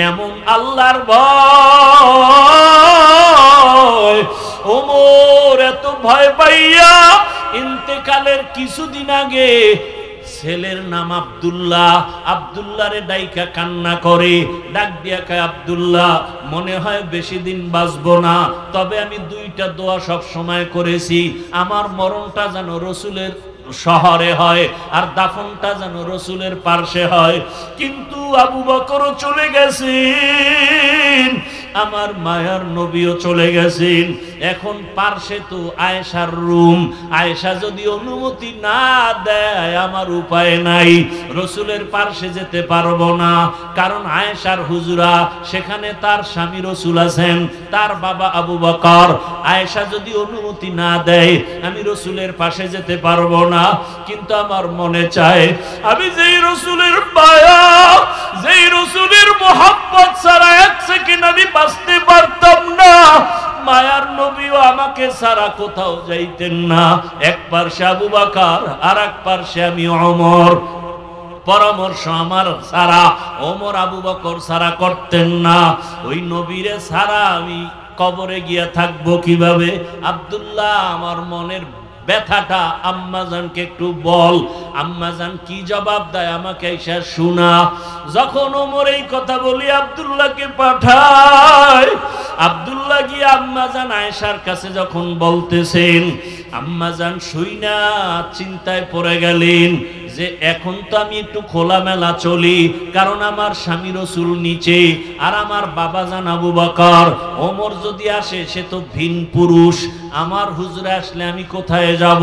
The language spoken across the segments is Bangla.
এমন আল্লাহর ভয়। ওমর এত ভয় পাইয়া ইন্তেকালের কিছুদিন আগে ছেলের নাম আব্দুল্লাহ, আব্দুল্লাহরে ডাইকা কান্না করে, ডাক দিয়া কয়, আব্দুল্লাহ মনে হয় বেশি দিন বাঁচবো না, তবে আমি দুইটা দোয়া সব সময় করেছি, আমার মরণটা যেন রসুলের শহরে হয় আর দাফনটা যেন রসুলের পার্শ্বে হয়। কিন্তু আবু বকরও চলে গেছেন, আমার মায়ার নবীও চলে গেছেন। এখন পার্শ্বে তো আয়েশার রুম, আয়েশা যদি অনুমতি না দেয় আমার উপায় নাই, রসুলের পার্শ্বে যেতে পারবো না, কারণ আয়েশার হুজরা সেখানে তার স্বামী রসুল আছেন, তার বাবা আবু বকর। আয়েশা যদি অনুমতি না দেয় আমি রসুলের পাশে যেতে পারবো না। কিন্তু আমার মনে চায় আমি যেই রসুলের মায়া, যেই রসুলের মোহাব্বত ছাড়া এক সেকেন্ড আমি বাঁচতে পারতাম না, মায়ার নবীও আমাকে ছাড়া কোথাও যাইতেন না। এক পার্শ্বে আবু বকর আর এক পার্শ্বে আমি ওমর। পরামর্শ আমার ছাড়া ওমর আবু বকর ছাড়া করতেন না। ওই নবীরে ছাড়া আমি কবরে গিয়া থাকবো কিভাবে? আব্দুল্লাহ আমার মনের ব্যথাটা আম্মাজানকে একটু বল। আম্মাজান কি জবাব দেয় আমাকে এসে শোনা। যখন ওমর এই কথা বলি আব্দুল্লাহকে পাঠায়, আব্দুল্লাহ গিয়ে আম্মাজান আয়েশার কাছে যখন বলতেছেন, আম্মাজান শুইনা চিন্তায় পড়ে গেলেন যে এখন তো আমি একটু খোলামেলা চলি, কারণ আমার স্বামী রসুল নিচে আর আমার বাবাজান আবু বকর। ওমর যদি আসে সে তো ভিন পুরুষ, আমার হুজুরে আসলে আমি কোথায় যাব,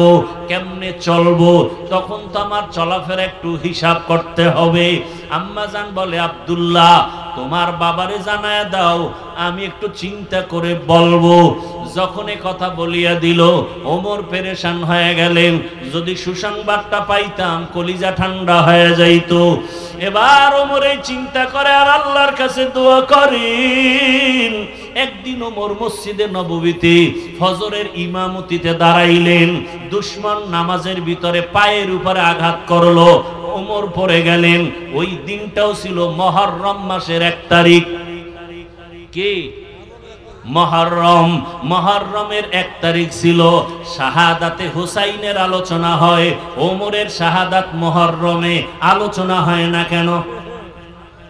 কেমনে চলবো? তখন তো আমার চলাফেরা একটু হিসাব করতে হবে। আম্মাজান বলে, আব্দুল্লাহ তোমার বাবারে জানায় দাও, আমি একটু চিন্তা করে বলবো। যখন এ কথা বলিয়া দিল ওমর পেরেশান হয়ে গেলেন। যদি সুসংবাদটা পাইতাম কলিজা ঠান্ডা হয়ে যাইতো। এবার ওমর এই চিন্তা করে আর আল্লাহর কাছে দোয়া করেন। একদিন ওমর মসজিদে নববীতে ফজরের ইমামতিতে দাঁড়াইলেন, দুশমন নামাজের ভিতরে পায়ের উপরে আঘাত করলো, ওমর পড়ে গেলেন। ওই দিনটাও ছিল মুহররম মাসের 1 তারিখ। কি মুহররম? মুহররমের 1 তারিখ ছিল। শাহাদাতে হুসাইনের আলোচনা হয়, ওমরের শাহাদাত মুহররমে আলোচনা হয় না কেন?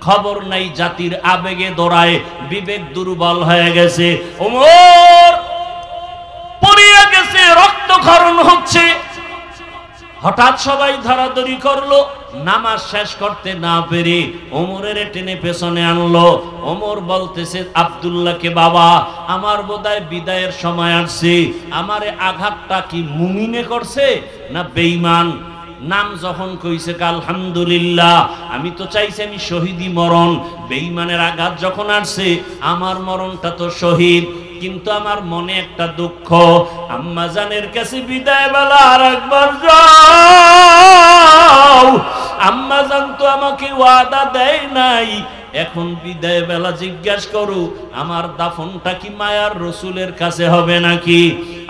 খবর নাই, জাতির আবেগে দৌড়ায়, বিবেক দুর্বল হয়ে গেছে। ওমর পড়িয়া গেছে, রক্তক্ষরণ হচ্ছে। হঠাৎ সবাই ধরাধরি করলো, নামাজ শেষ করতে না পেরে ওমরের টেনে পেছনে আনলো। ওমর বলতেছে আব্দুল্লাহকে, বাবা আমার বোধহয় বিদায়ের সময় আসছে, আমারে আঘাতটা কি মুমিনে করছে না বেঈমান? নাম যখন কইছে আলহামদুলিল্লাহ, আমি তো চাইছি আমি শহীদি মরণ। বেঈমানের আঘাত যখন আসছে আমার মরণটা তো শহীদ। কিন্তু আমার মনে একটা দুঃখ, আম্মাজানের কাছে বিদায় বেলা আর একবার যাও। আম্মাজান তো আমাকে ওয়াদা দেয় নাই, এখন বিদায় বেলা জিজ্ঞাসা করু আমার দাফনটা কি মায়ার রসুলের কাছে হবে নাকি?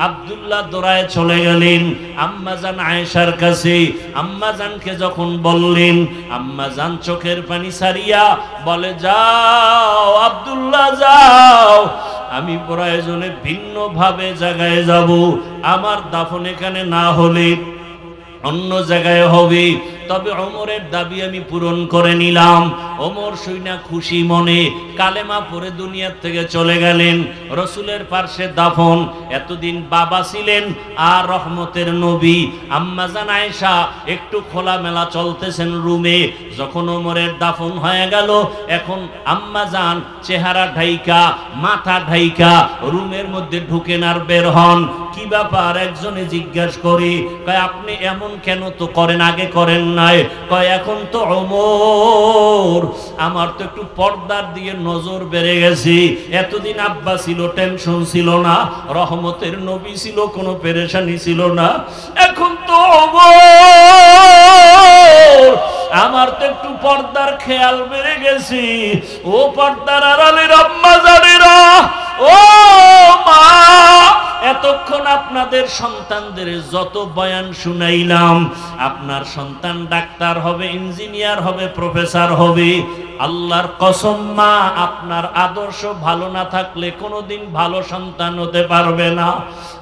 আব্দুল্লাহ দৌড়ায় চলে গেলেন আম্মাজান আয়েশার কাছে। আম্মাজানকে যখন বললেন, আম্মাজান চোখের পানি ছাড়িয়া বলে, যাও আব্দুল্লাহ যাও, আমি প্রয়োজনে ভিন্ন ভাবে জায়গায় যাব, আমার দাফন এখানে না হলে অন্য জায়গায় হবে। তবে ওমরের দাবি আমি পূরণ করে নিলাম। ওমর শুইনা খুশি মনে কালেমা পড়ে দুনিয়ার থেকে চলে গেলেন। রসুলের পার্শ্বে দাফন। এতদিন বাবা ছিলেন আর রহমতের নবী। আম্মাজান আয়েশা একটু খোলামেলা চলতেছেন রুমে। যখন ওমরের দাফন হয়ে গেল, এখন আম্মাজান চেহারা ঢাইকা, মাথা ঢাইকা রুমের মধ্যে ঢুকেন আর বের হন। কি ব্যাপার? একজনে জিজ্ঞাসা করি, কয় আপনি এমন কেন, তো করেন আগে করেন নাই? কয় এখন তো ওমর, আমার তো একটু পর্দার দিকে নজর বেড়ে গেছে। এতদিন আব্বা ছিল, টেনশন ছিল না, রহমতের নবী ছিল, কোনো পেরেশানি ছিল না। এখন তো ওমর, আমার তো একটু পর্দার খেয়াল বেড়ে গেছে। ও পর্দার আড়ালের আম্মা জানেরা, ও মা, এতক্ষণ আপনাদের সন্তানদের যত বয়ান শুনাইলাম, আপনার সন্তান ডাক্তার হবে, ইঞ্জিনিয়ার হবে, প্রফেসর হবে, আল্লাহর কসম মা, আপনার আদর্শ ভালো না থাকলে কোনোদিন ভালো সন্তান হতে পারবে না।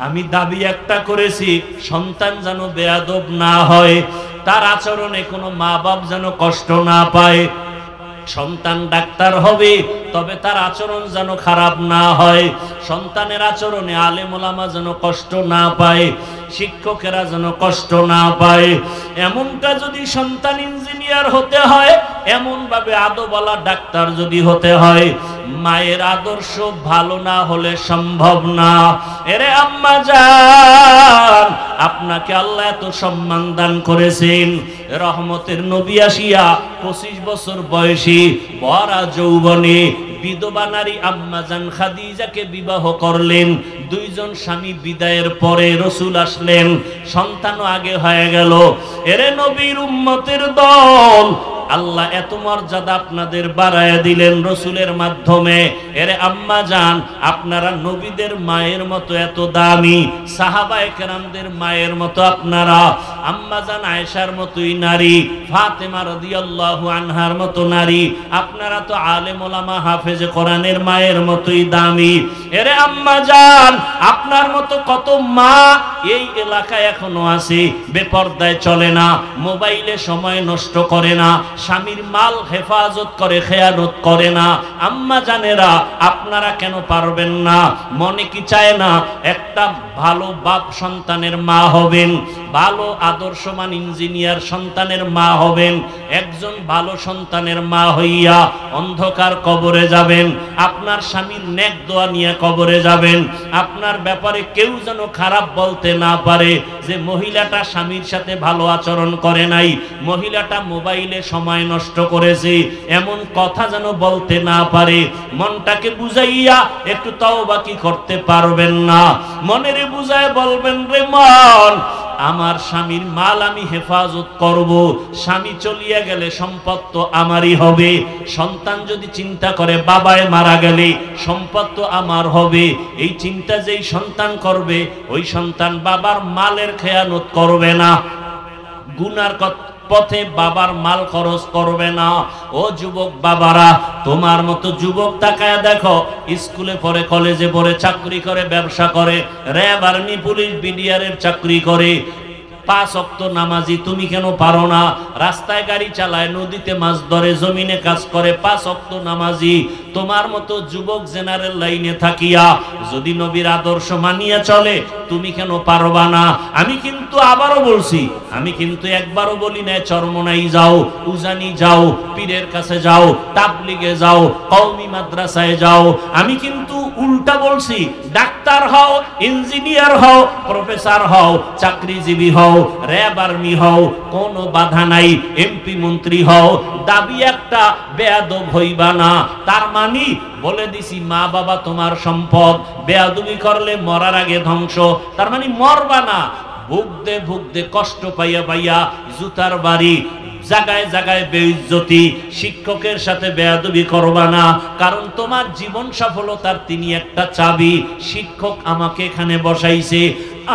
আমি দাবি একটা করেছি, সন্তান যেন বেয়াদব না হয়, তার আচরণে কোনো মা বাপ যেন কষ্ট না পায়। সন্তান ডাক্তার হবে, তবে তার আচরণ যেন খারাপ না হয়। সন্তানের আচরণে আলেম ওলামা যেন কষ্ট না পায়, শিক্ষকেরা যেন কষ্ট না পায়। এমনটা যদি সন্তান ইঞ্জিনিয়ার হতে হয়, এমন ভাবে আদবওয়ালা ডাক্তার যদি হতে হয়, মায়ের আদর্শ ভালো না হলে সম্ভব না। এরে আম্মা জান, আপনাকে আল্লাহ এত সম্মান দান করেছেন, রহমতের নবী আসিয়া 25 বছর বয়সী ভরা যৌবনে বিধবা নারী আম্মা জান খাদিজাকে বিবাহ করলেন। দুইজন স্বামী বিদায়ের পরে রসুল আসলেন, সন্তানও আগে হয়ে গেল। এরে নবীর উম্মতের দল, আল্লাহ এত মর্যাদা আপনাদের বাড়ায় দিলেন রসুলের মাধ্যমে। এরে আম্মা জান, আপনারা নবীদের মায়ের মতো এত দামি, সাহাবায়ে কেরামদের মায়ের মতো আপনারা, আম্মা জান আয়েশার মতোই নারী, ফাতেমা রাদিয়াল্লাহু আনহার মতো নারী, আপনারা তো আলেম ওলামা হাফেজে কোরআনের মায়ের মতোই দামি। এরে আম্মা জান, আপনার মতো কত মা এই এলাকায় এখনো আছে, বেপরদায় চলে না, মোবাইলে সময় নষ্ট করে না, স্বামীর মাল হেফাজত করে, খেয়ানত করে না। আম্মা জানেরা, আপনারা কেন পারবেন না? মনে কি চায় না একটা ভালো বাপ সন্তানের মা হবেন, ভালো আদর্শমান ইঞ্জিনিয়ার সন্তানের মা হবেন, একজন ভালো সন্তানের মা হইয়া অন্ধকার কবরে যাবেন, আপনার স্বামীর নেক দোয়া নিয়ে কবরে যাবেন, আপনার ব্যাপারে কেউ যেন খারাপ বলতে না পারে যে মহিলাটা স্বামীর সাথে ভালো আচরণ করে নাই, মহিলাটা মোবাইলে সময় নষ্ট করেছে, এমন কথা যেন বলতে না পারে। মনটাকে বুঝাইয়া একটু তওবা কি করতে পারবেন না? মনেরে বুঝায় বলবেন, রে মন, আমার স্বামীর মাল আমি হেফাজত করব, স্বামী চলিয়া গেলে সম্পদ তো আমারই হবে। সন্তান যদি চিন্তা করে বাবায় মারা গেলে সম্পদ তো আমার হবে, এই চিন্তা যেই সন্তান করবে, ওই সন্তান বাবার মালের খেয়ানত করবে না, গুনার পথে বাবার মাল খরচ করবে না। ও যুবক বাবারা, তোমার মতো যুবক তাকায় দেখো, স্কুলে পড়ে, কলেজে পড়ে, চাকরি করে, ব্যবসা করে, র্যাব, আর্মি, পুলিশ, বিডিআরের চাকরি করে, 5 ওয়াক্ত নামাজি, তুমি কেন পারো না? রাস্তায় গাড়ি চালায়, নদীতে মাছ ধরে, জমিনে কাজ করে, 5 ওয়াক্ত নামাজি। তোমার মতো যুবক জেনারেল লাইনে থাকিয়া যদি নবীর আদর্শ মানিয়া চলে, তুমি কেন পারবা না? আমি কিন্তু আবারও বলছি, আমি কিন্তু একবারও বলি না চরমনাই যাও, উজানি যাও, পীরের কাছে যাও, তাবলিগে যাও, কওমি মাদ্রাসায় যাও। আমি কিন্তু উল্টা বলছি, ডাক্তার হও, ইঞ্জিনিয়ার হও, প্রফেসর হও, চাকরিজীবী হও, র্যাব, আর্মি হও, কোনো বাধা নাই, এমপি মন্ত্রী হও, দাবি একটা, বেয়াদব হইবা না। তার মানে বলে দিছি, মা বাবা তোমার সম্পদ, বেয়াদবি করলে মরার আগে ধ্বংস। তার মানে মরবা না, ভুগতে ভুগতে, কষ্ট পাইয়া পাইয়া, জুতার বাড়ি, জায়গায় জায়গায় বেইজ্জতি। শিক্ষকের সাথে বেয়াদবি করবা না, কারণ তোমার জীবন সফলতার তিনি একটা চাবি। শিক্ষক আমাকে এখানে বসাইছে,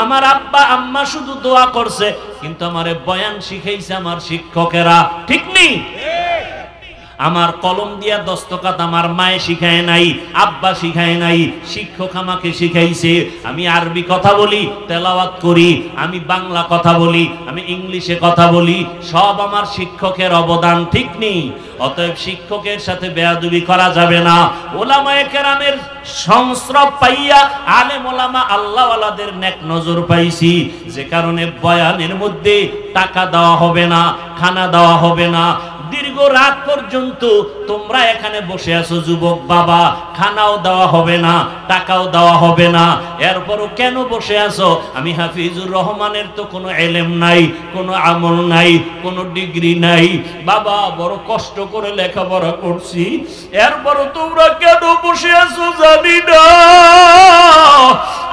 আমার আব্বা আম্মা শুধু দোয়া করছে, কিন্তু আমারে বয়ান শিখাইছে আমার শিক্ষকেরা, ঠিক নেই? আমার কলম দিয়া দস্তখত আমার মায়ে শিখায় নাই, আব্বা শিখায় নাই, শিক্ষক আমাকে শিখাইছে। আমি আরবি কথা বলি, তেলাওয়াত করি, আমি বাংলা কথা বলি, আমি ইংলিশে কথা বলি, সব আমার শিক্ষকের অবদান, ঠিক নেই? অতএব শিক্ষকের সাথে বেয়াদবি করা যাবে না। ওলামায়ে কেরামের সংস্রব পাইয়া আলেম ওলামা আল্লাহওয়ালাদের নেক নজর পাইছি, যে কারণে বয়ানের মধ্যে টাকা দেওয়া হবে না, খানা দেওয়া হবে না। দীর্ঘ রাত পর্যন্ত তোমরা এখানে বসে আছো যুবক বাবা, খানাও দেওয়া হবে না, টাকাও দেওয়া হবে না। এরপরও কেন বসে আছো? আমি হাফিজুর রহমানের তো কোনো এলেম নাই, কোনো আমল নাই, কোনো ডিগ্রি নাই, বাবা বড় কষ্ট করে লেখাপড়া করছি, এরপরও তোমরা কেন বসে আছো জানি না।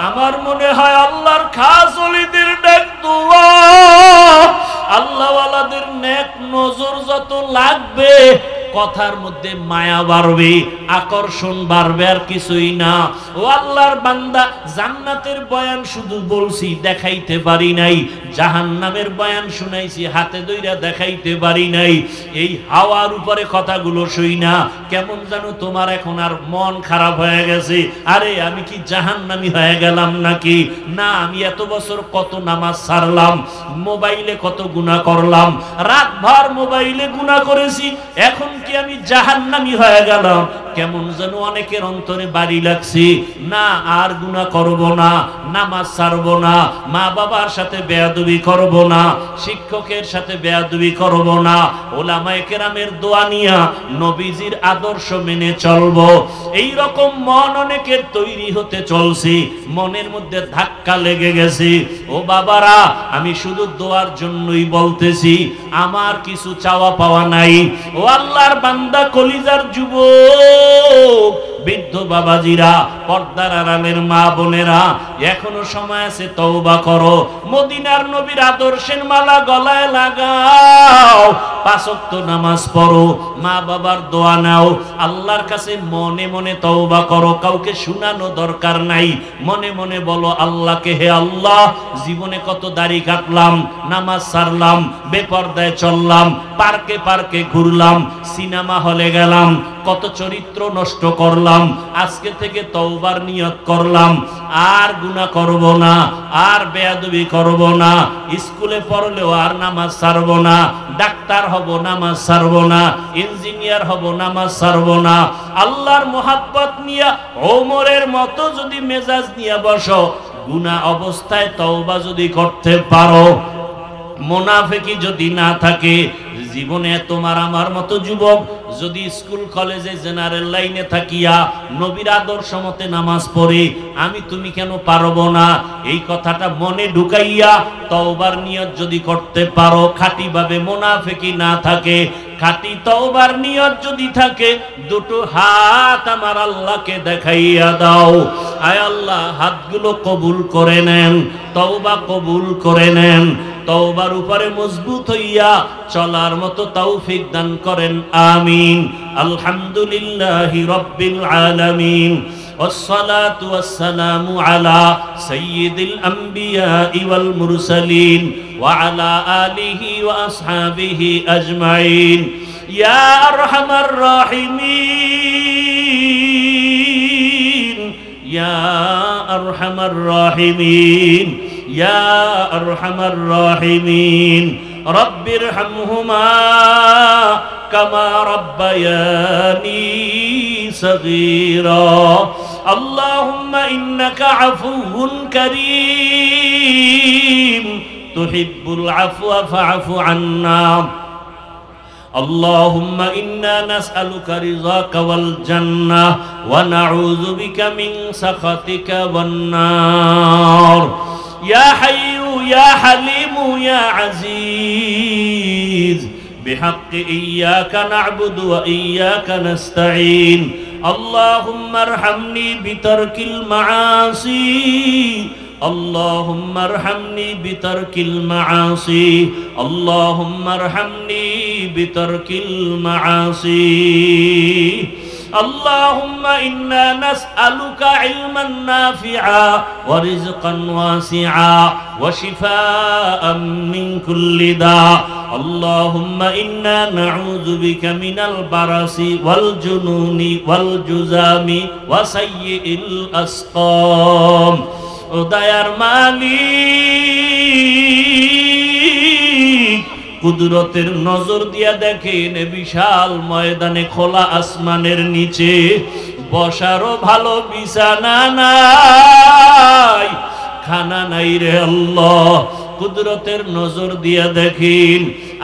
আমার মনে হয় আল্লাহর খাস ওলিদের ডাক দোয়া, আল্লাহওয়ালাদের নেক নজর যত লাগবে, কথার মধ্যে মায়া বাড়বে, আকর্ষণ বাড়বে আর কিছুই না। ও আল্লাহর বান্দা, জান্নাতের বয়ান শুধু বলছি, দেখাইতে পারি নাই। জাহান্নামের বয়ান শুনাইছি, হাতে ধইরা দেখাইতে পারি নাই। এই হাওয়ার উপরে কথাগুলো শুই না কেমন জানো তোমার এখন আর মন খারাপ হয়ে গেছে। আরে আমি কি জাহান্নামী হয়ে গেলাম নাকি? না, আমি এত বছর কত নামাজ ছাড়লাম, মোবাইলে কত গুনাহ করলাম, রাতভর মোবাইলে গুনাহ করেছি, এখন কি আমি জাহান্নামী হয়ে গেলাম? কেমন যেন অনেকের অন্তরে বাড়ি লাগছে। না, আর গুনাহ করব না, নামাজ ছাড়ব না, মা বাবার সাথে বেয়াদবি করব না, শিক্ষকের সাথে বেয়াদবি করব না, ওলামায়ে কেরামের দোয়া নিয়া নবীজির আদর্শ মেনে চলব। এই রকম মন অনেকের তৈরি হতে চলছে, মনের মধ্যে ধাক্কা লেগে গেছে। ও বাবারা, আমি শুধু দোয়ার জন্যই বলতেছি, আমার কিছু চাওয়া পাওয়া নাই। ও আল্লাহর বান্দা, কলিজার যুবক, বৃদ্ধ বাবাজিরা, পর্দার আড়ালের মা বোনেরা, এখনো সময় আছে, তওবা করো। মদিনার নবীর আদর্শের মালা গলায় লাগাও, 5 ওয়াক্ত নামাজ পড়ো, মা বাবার দোয়া নাও, আল্লাহর কাছে মনে মনে তওবা করো। কাউকে শুনানো দরকার নাই, মনে মনে বলো আল্লাহকে, হে আল্লাহ, জীবনে কত দাড়ি কাটলাম, নামাজ ছাড়লাম, বেপরদায় চললাম, পার্কে পার্কে ঘুরলাম, সিনেমা হলে গেলাম, কত চরিত্র নষ্ট করলাম। আজকে থেকে তওবার নিয়ত করলাম, আর গুনাহ করব না, আর বেয়াদবি করব না, স্কুলে পড়লেও আর নামাজ ছাড়ব না, ডাক্তার হব, নামাজ ছাড়ব না, ইঞ্জিনিয়ার হব, নামাজ ছাড়ব না। আল্লাহর মোহাব্বত নিয়া ওমরের মতো যদি মেজাজ নিয়ে বসো, গুনাহ অবস্থায় তওবা যদি করতে পারো, মুনাফিকি যদি না থাকে, জীবনে তোমার আমার মতো যুবক যদি স্কুল কলেজে জেনারেল লাইনে থাকিয়া নবীর আদর্শ মতে নামাজ পড়ে, আমি তুমি কেন পারবো না, এই কথাটা মনে ঢুকাইয়া তওবার নিয়ত যদি করতে পারো, খাঁটি ভাবে মুনাফিকি না থাকে, খাঁটি তওবার নিয়ত যদি থাকে, দুটো হাত আমার আল্লাহকে দেখাইয়া দাও। আয় আল্লাহ, হাতগুলো কবুল করে নেন, তওবা কবুল করে নেন, তওবার উপরে মজবুত হইয়া চলার মতো তৌফিক দান করেন, আমিন। আলহামদুলিল্লাহি রাব্বিল আলামিন, والصلاة والسلام على سيد الأنبياء والمرسلين وعلى آله وأصحابه أجمعين يا أرحم الراحمين يا أرحم الراحمين يا أرحم الراحمين رب ارحمهما كما ربياني صغيرا اللهم إنك عفو كريم تحب العفو فاعف عنا اللهم إنا نسألك رضاك والجنة ونعوذ بك من سخطك والنار يا حي يا حليم يا عزيز بحق إياك نعبد وإياك نستعين اللهم ارحمني بترك المعاصي اللهم ارحمني بترك المعاصي اللهم ارحمني بترك المعاصي اللهم إنا نسألك علما نافعا ورزقا واسعا وشفاء من كل داء اللهم إنا نعوذ بك من البرص والجنون والجذام وسيء الأسقام দয়ার মালিক কুদরতের নজর দিয়া দেখেন বিশাল ময়দানে খোলা আসমানের নিচে বসারও ভালো বিছানা নাই, খানা নাই রে আল্লাহ। কুদরতের নজর দিয়া দেখেন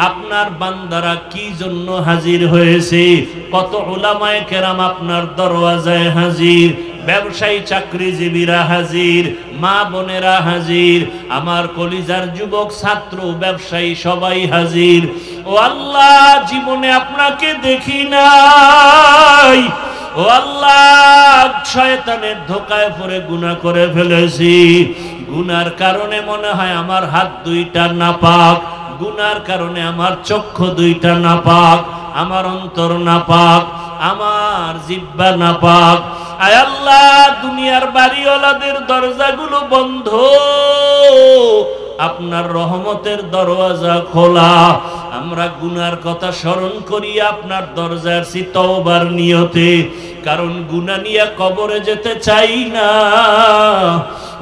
আপনার বান্দারা কি জন্য হাজির হয়েছে। কত উলামায়ে কেরাম আপনার দরওয়াজায় হাজির, ব্যবসায়ী চাকরিজীবীরা হাজির, মা বোনেরা হাজির, আমার কলিজার যুবক ছাত্র ব্যবসায়ী সবাই হাজির। ও আল্লাহ, জীবনে আপনাকে দেখি নাই, ও আল্লাহ, শয়তানের ধোকায় পড়ে গুনাহ করে ফেলেছি। গুনার কারণে মনে হয় আমার হাত দুইটা নাপাক, গুনার কারণে আমার চক্ষু দুইটা নাপাক, আমার অন্তর নাপাক, আমার জিহ্বা নাপাক। আয় আল্লাহ, দুনিয়ার বাড়িওয়ালাদের দরজাগুলো বন্ধ, আপনার রহমতের দরওয়াজা খোলা। আমরা গুনার কথা স্মরণ করি আপনার দরজার তওবার নিয়তে, কারণ গুনাহ নিয়ে কবরে যেতে চাই না।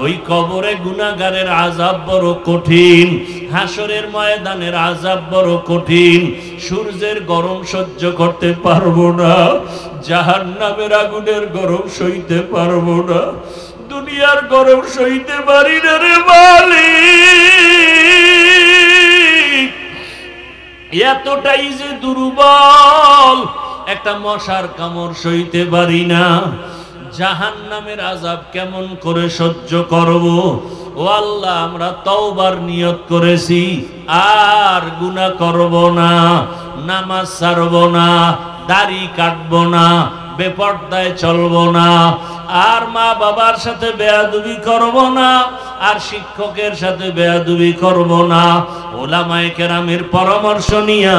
ওই কবরে গুনাহগারের আযাব বড় কঠিন, হাসরের ময়দানের আযাব বড় কঠিন। সূর্যের গরম সহ্য করতে পারবো না, জাহান্নামের আগুনের গরম সইতে পারবো না, দুনিয়ার গরম সইতে পারি না রে মালিক। এতটাই যে দুর্বল, একটা মশার কামড় সইতে পারি না। জাহান্নামের আযাব কেমন করে সহ্য করব? ও আল্লাহ, আমরা তওবার নিয়ত করেছি, আর গুনাহ করব না, নামাজ ছাড়ব না, দাড়ি কাটব না, বেপরদায় চলব না, আর মা বাবার সাথে বেয়াদবি করব না, আর শিক্ষকের সাথে বেয়াদবি করব না। ওলামায়ে কেরামের পরামর্শ নিয়া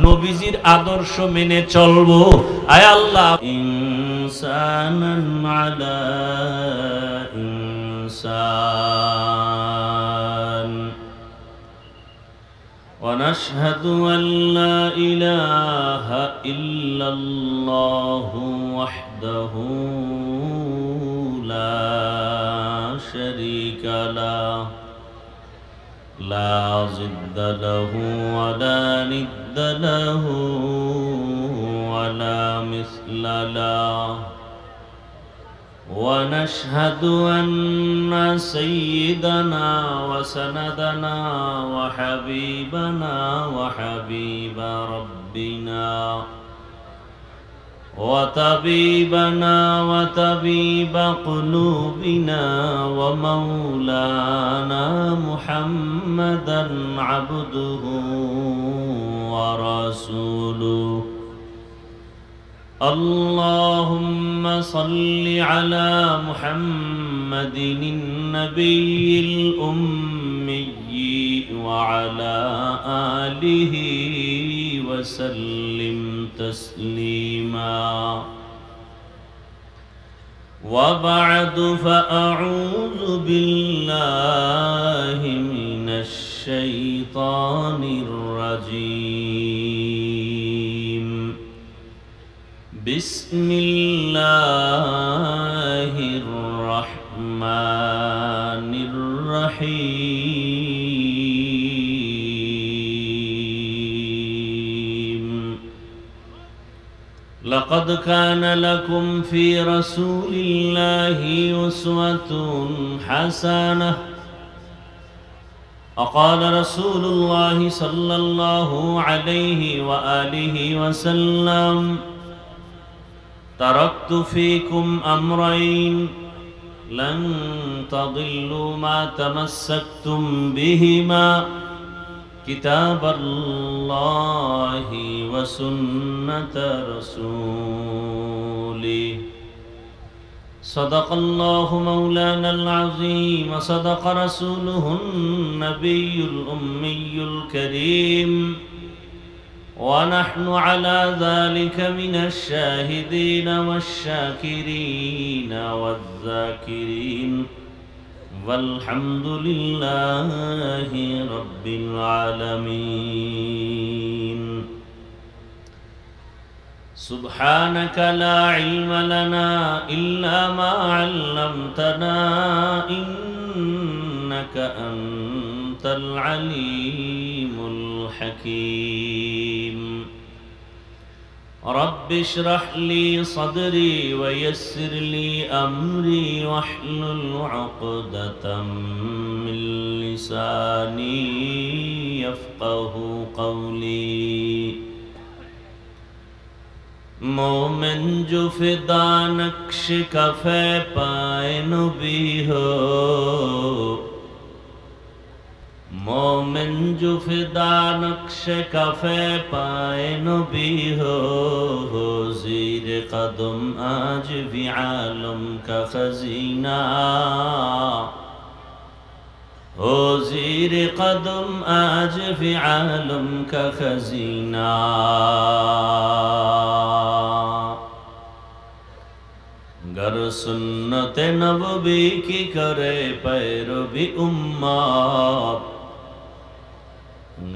নবীজির আদর্শ মেনে চলব। আয় আল্লাহ, ইনসানান আলা ইনসান ونشهد أن لا إله إلا الله وحده لا شريك له لا ضد له ولا ند له ولا مثل له ونشهد أن سيدنا وسندنا وحبيبنا وحبيب ربنا وطبيبنا وطبيب قلوبنا ومولانا محمدا عبده ورسوله اللهم صل على محمد النبي الأمي وعلى آله وسلم تسليما وبعد فأعوذ بالله من الشيطان الرجيم بسم الله الرحمن الرحيم لقد كان لكم في رسول الله أسوة حسنة وقال رسول الله صلى الله عليه وآله وسلم تركت فيكم أمرين لن تضلوا ما تمسكتم بهما كتاب الله وسنة رسوله صدق الله مولانا العظيم وصدق رسوله النبي الأمي الكريم ونحن على ذلك من الشاهدين والشاكرين والذاكرين والحمد لله رب العالمين سبحانك لا علم لنا إلا ما علمتنا إنك أنت العليم الحكيم رب اشرح لي صدري ويسر لي أمري واحلل عقدة من لساني يفقه قولي مومن جو فدا نقش کفے پائے نبی ہو مومن جو فدا نقش کفے پائے نبی ہو زیر قدم آج بھی عالم کا خزینہ हो ज़ीर कदम आज भी आलम का खजीना। गर सुन्नत नबवी की करे पैरवी उम्मत,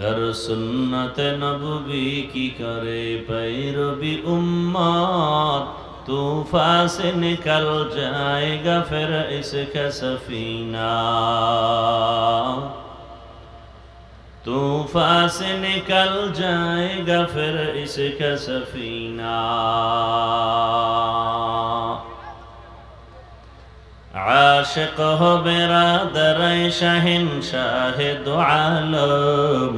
गर सुन्नत नबवी की करे पैरवी उम्मत, तूफान से निकल जाएगा फिर इसका सफीना। तूफान से निकल जाएगा फिर इसका सफीना। आशिक हो बिरादर शहंशाह दो आलम,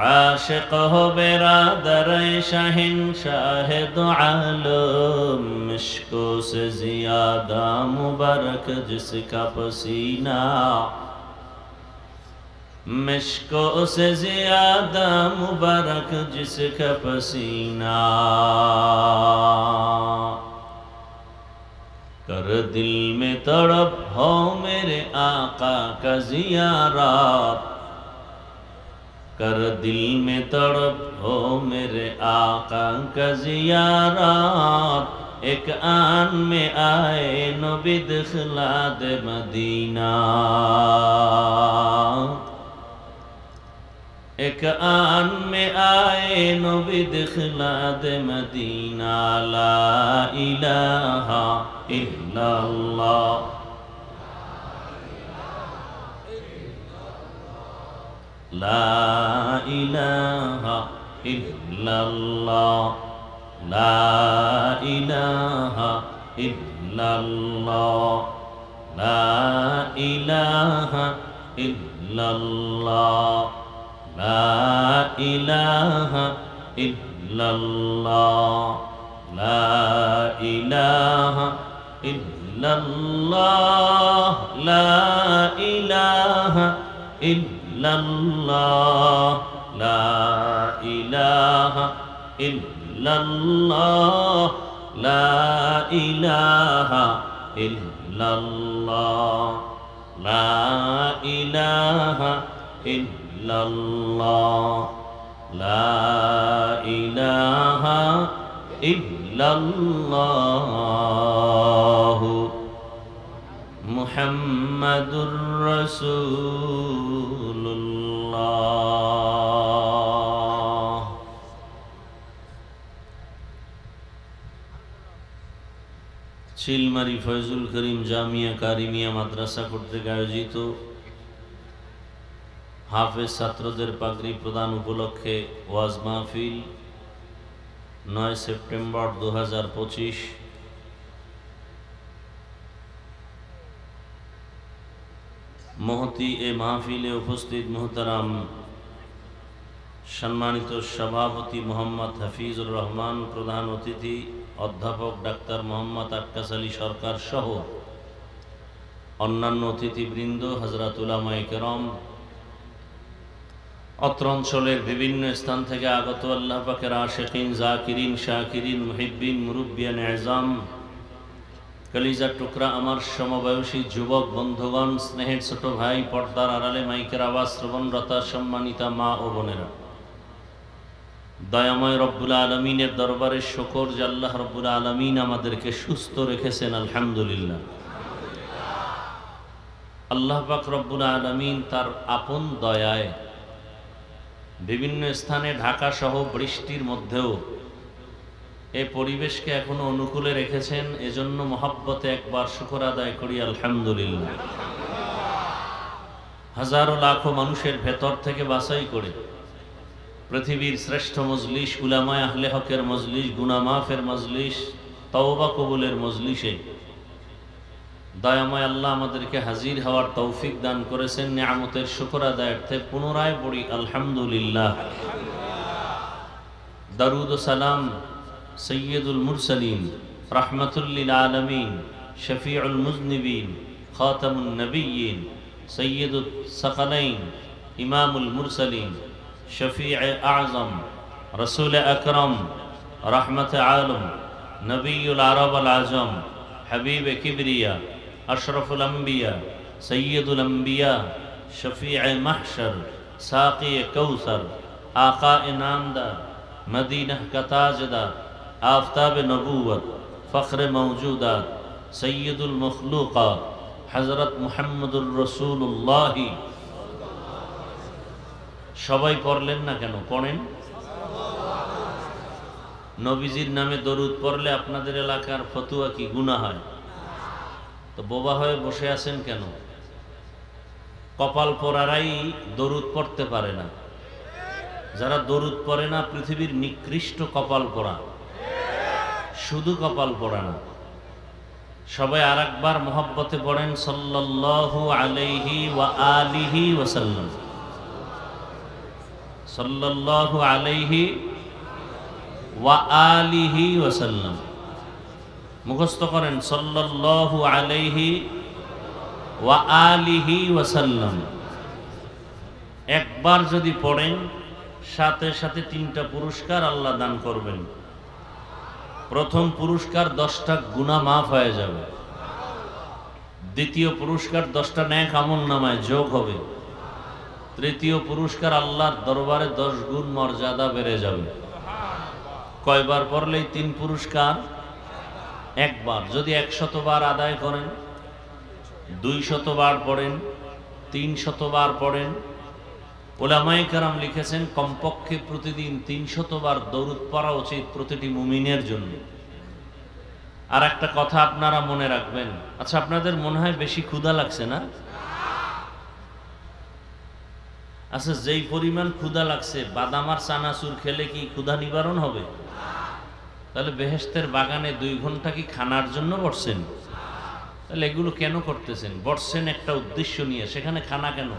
आशिक हो बिरादर शहंशाह दो आलम, इश्को से ज़ियादा मुबारक जिसका पसीना, मिश्को से ज़्यादा मुबारक जिसका पसीना। कर दिल में तड़प हो मेरे आका का ज़ियारत, कर दिल में तड़प हो मेरे आका का ज़ियारत, एक आन में आए नबी दिखलाद मदीना, एक आन में आए नबी दिखलाद मदीना। ला इलाहा इल्लल्लाह, ला इलाहा इल्लल्लाह, ला इलाहा इल्लल्लाह, ला इलाहा इल्लल्लाह, ला इलाहा इल्लल्लाह, ला इलाहा इल्लल्लाह, ला इलाहा इल्लल्लाह, ला इलाहा इल्लल्लाह, ला इलाहा इल्लल्लाह, ला इलाहा इल्लल्लाह, ला इलाहा इल्लल्लाह, मुहम्मदुर रसूलुल्लाह। চিলমারি ফয়জুল করিম জামিয়া কারিমিয়া মাদ্রাসা কর্তৃক আয়োজিত হাফেজ ছাত্রদের পাগড়ি প্রদান উপলক্ষে ওয়াজ মাহফিল 9 সেপ্টেম্বর 2025। মহতি এ মাহফিলে উপস্থিত মোহতারাম সম্মানিত সভাপতি মোহাম্মদ হাফিজুর রহমান, প্রধান অতিথি অধ্যাপক ডাক্তার মোহাম্মদ আক্কাস আলী সরকার সহ অন্যান্য অতিথিবৃন্দ, হযরত উলামায়ে কেরাম, অত্র অঞ্চলের বিভিন্ন স্থান থেকে আগত আল্লাহ পাকের আশিকিন, জাকিরিন, শাকিরিন, মুহিব্বিন, মুরব্বিয়ান এজাম, কলিজার টুকরা আমার সমবয়সী যুবক বন্ধুগণ, স্নেহের ছোট ভাই, পর্দার আড়ালে মাইকের আওয়াজ শ্রবণরতা সম্মানিতা মা ও বোনেরা, দয়াময় রব্বুল আলমিনের দরবারে শুকর যে আল্লাহ রব্বুল আলমিন আমাদেরকে সুস্থ রেখেছেন, আলহামদুলিল্লাহ। আল্লাহ পাক রব্বুল আলমিন তার আপন দয়ায় বিভিন্ন স্থানে ঢাকা সহ বৃষ্টির মধ্যেও এই পরিবেশকে এখনো অনুকূলে রেখেছেন, এজন্য মহব্বতে একবার শুকর আদায় করি, আলহামদুলিল্লাহ। হাজারো লাখো মানুষের ভেতর থেকে বাছাই করে পৃথিবীর শ্রেষ্ঠ মজলিস, উলামায়ে আহলে হকের মজলিস, গুনাহ মাফের মজলিস, তওবা কবুলের মজলিসে দয়াময় আল্লাহ আমাদেরকে হাজির হওয়ার তৌফিক দান করেছেন। নিয়ামতের শুকর আদায়ার্থে পুনরায় পড়ি আলহামদুলিল্লাহ। দরুদ ও সালাম সৈয়দুল মুরসালিন, রাহমাতুল লিল আলামিন, শফিউল মুজনিবিন, খাতামুন নবিয়্যিন, সৈয়দুস সাকালাইন, ইমামুল মুরসালিন, শফিউ আযম, রাসূল আকরাম, রাহমাতে আলম, নবিয়ুল আরব আল আজম, হাবিব কিবরিয়া, আশরাফুল আম্বিয়া, सैयदुल अंबिया, शफीअ महशर, साक़ी कौसर, आका नामदार, मदीना का ताजदार, आफताब नबूवत, फ़ख्र मौजूदात, सैयदुल मखलूक़ात, हज़रत मुहम्मदुर रसूलुल्लाह। সবাই পড়লেন না কেন? পড়েন। নবীজির নামে দরুদ পড়লে আপনাদের এলাকার ফতুয়া কি গুনাহ হয়? তো বোবা হয়ে বসে আছেন কেন? কপাল পোড়ারাই দরুদ পড়তে পারে না। যারা দরুদ পড়ে না পৃথিবীর নিকৃষ্ট কপাল পোড়া, শুধু কপাল পোড়া না। সবাই আরেকবার মহব্বতে পড়েন সাল্লাল্লাহু আলাইহি ওয়া আলিহি ওয়াসাল্লাম, সাল্লাল্লাহু আলাইহি ওয়া আলিহি ওয়াসাল্লাম। মুখস্থ করেন সাল্লাল্লাহু আলাইহি ওয়া আলিহি ওয়াসাল্লাম। একবার যদি পড়েন সাথে সাথে 3টা পুরস্কার আল্লাহ দান করবেন। প্রথম পুরস্কার 10টা গুনাহ মাফ হয়ে যাবে। দ্বিতীয় পুরস্কার 10টা নেক আমলনামায় যোগ হবে। তৃতীয় পুরস্কার আল্লাহর দরবারে 10 গুণ মর্যাদা বেড়ে যাবে। কয়বার পড়লেই 3 পুরস্কার? একবার। যদি 100 বার আদায় করেন, 200 বার পড়েন, 300 বার পড়েন, উলামায়ে কেরাম লিখেছেন কমপক্ষে প্রতিদিন 300 বার দরুদ পড়া উচিত প্রতিটি মুমিনের জন্য। আর একটা কথা আপনারা মনে রাখবেন, আচ্ছা আপনাদের মনে হয় বেশি ক্ষুধা লাগছে না? আচ্ছা যেই পরিমাণ ক্ষুধা লাগছে বাদাম আর চানাচুর খেলে কি ক্ষুধা নিবারণ হবে? তাহলে বেহেশতের বাগানে 2 ঘন্টা কি খানার জন্য বসছেন? তাহলে এগুলো কেন করতেছেন? বসছেন একটা উদ্দেশ্য নিয়ে, সেখানে খানা কেন?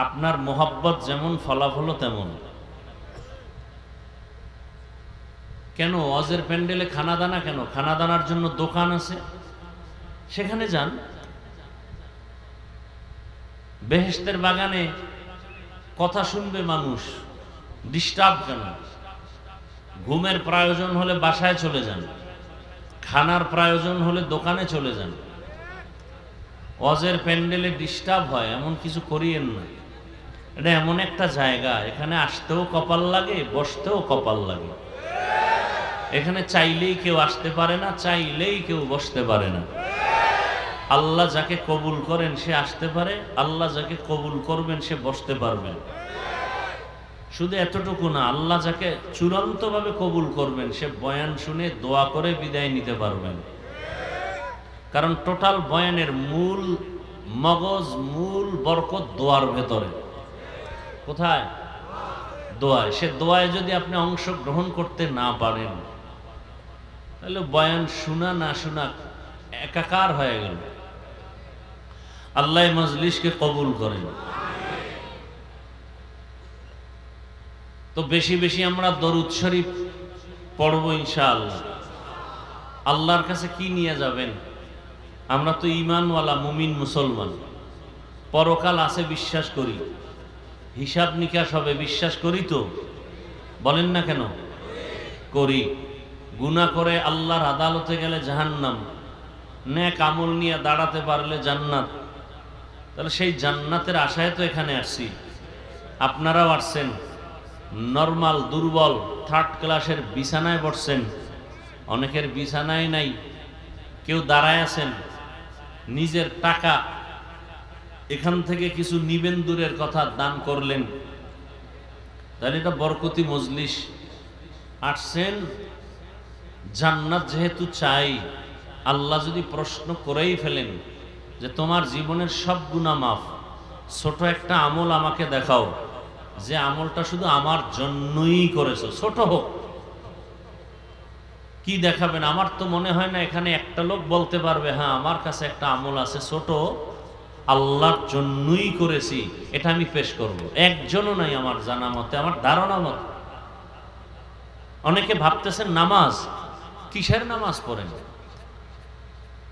আপনার মোহাব্বত যেমন ফলাফলও তেমন। কেন ওয়াজের প্যান্ডেলে খানা দানা কেন? খানা দানার জন্য দোকান আছে, সেখানে যান। বেহেশতের বাগানে কথা শুনবে মানুষ, ডিস্টার্ব কেন? ঘুমের প্রয়োজন হলে বাসায় চলে যান, খানার প্রয়োজন হলে দোকানে চলে যান। ওয়াজের প্যান্ডেলে ডিস্টার্ব হয় এমন কিছু করিয়েন না। এটা এমন একটা জায়গা, এখানে আসতেও কপাল লাগে, বসতেও কপাল লাগে। এখানে চাইলেই কেউ আসতে পারে না, চাইলেই কেউ বসতে পারে না। আল্লাহ যাকে কবুল করেন সে আসতে পারে, আল্লাহ যাকে কবুল করবেন সে বসতে পারবেন। শুধু এতটুকু না, আল্লাহ যাকে চূড়ান্তভাবে কবুল করবেন সে বয়ান শুনে দোয়া করে বিদায় নিতে পারবেন। কারণ টোটাল বয়ানের মূল মগজ, মূল বরকত দোয়ার ভেতরে। কোথায়? দোয়ায়। সে দোয়ায় যদি আপনি অংশগ্রহণ করতে না পারেন তাহলে বয়ান শোনা না শোনা একাকার হয়ে গেল। আল্লাহ মজলিসকে কবুল করেন। তো বেশি বেশি আমরা দরুদ শরীফ পড়ব ইনশাআল্লাহ। আল্লাহর কাছে কি নিয়ে যাবেন? আমরা তো ঈমানওয়ালা মুমিন মুসলমান, পরকাল আছে বিশ্বাস করি, হিসাব নিকাশ হবে বিশ্বাস করি। তো বলেন না কেন? করি। গুনাহ করে আল্লাহর আদালতে গেলে জাহান্নাম, নেক আমল নিয়ে দাঁড়াতে পারলে জান্নাত। তাহলে সেই জান্নাতের আশায় তো এখানে আসছি। আপনারাও আসছেন, নরমাল দুর্বল 3rd ক্লাসের বিছানায় বসছেন, অনেকের বিছানায় নাই, কেউ দাঁড়ায় আছেন, নিজের টাকা এখান থেকে কিছু নিবেন, দূরের কথা দান করলেন। তাহলে এটা বরকতি মজলিস। আসছেন জান্নাত যেহেতু চাই, আল্লাহ যদি প্রশ্ন করেই ফেলেন যে তোমার জীবনের সব গুনাহ মাফ, ছোট একটা আমল আমাকে দেখাও যে আমলটা শুধু আমার জন্যই করেছো, ছোট হোক, কি দেখাবেন? আমার তো মনে হয় না এখানে একটা লোক বলতে পারবে হ্যাঁ আমার কাছে একটা আমল আছে ছোট, আল্লাহর জন্যই করেছি, এটা আমি পেশ করব। একজনও নাই আমার জানা মতে, আমার ধারণা মতে। অনেকে ভাবতেছেন নামাজ, কিসের নামাজ পড়েন?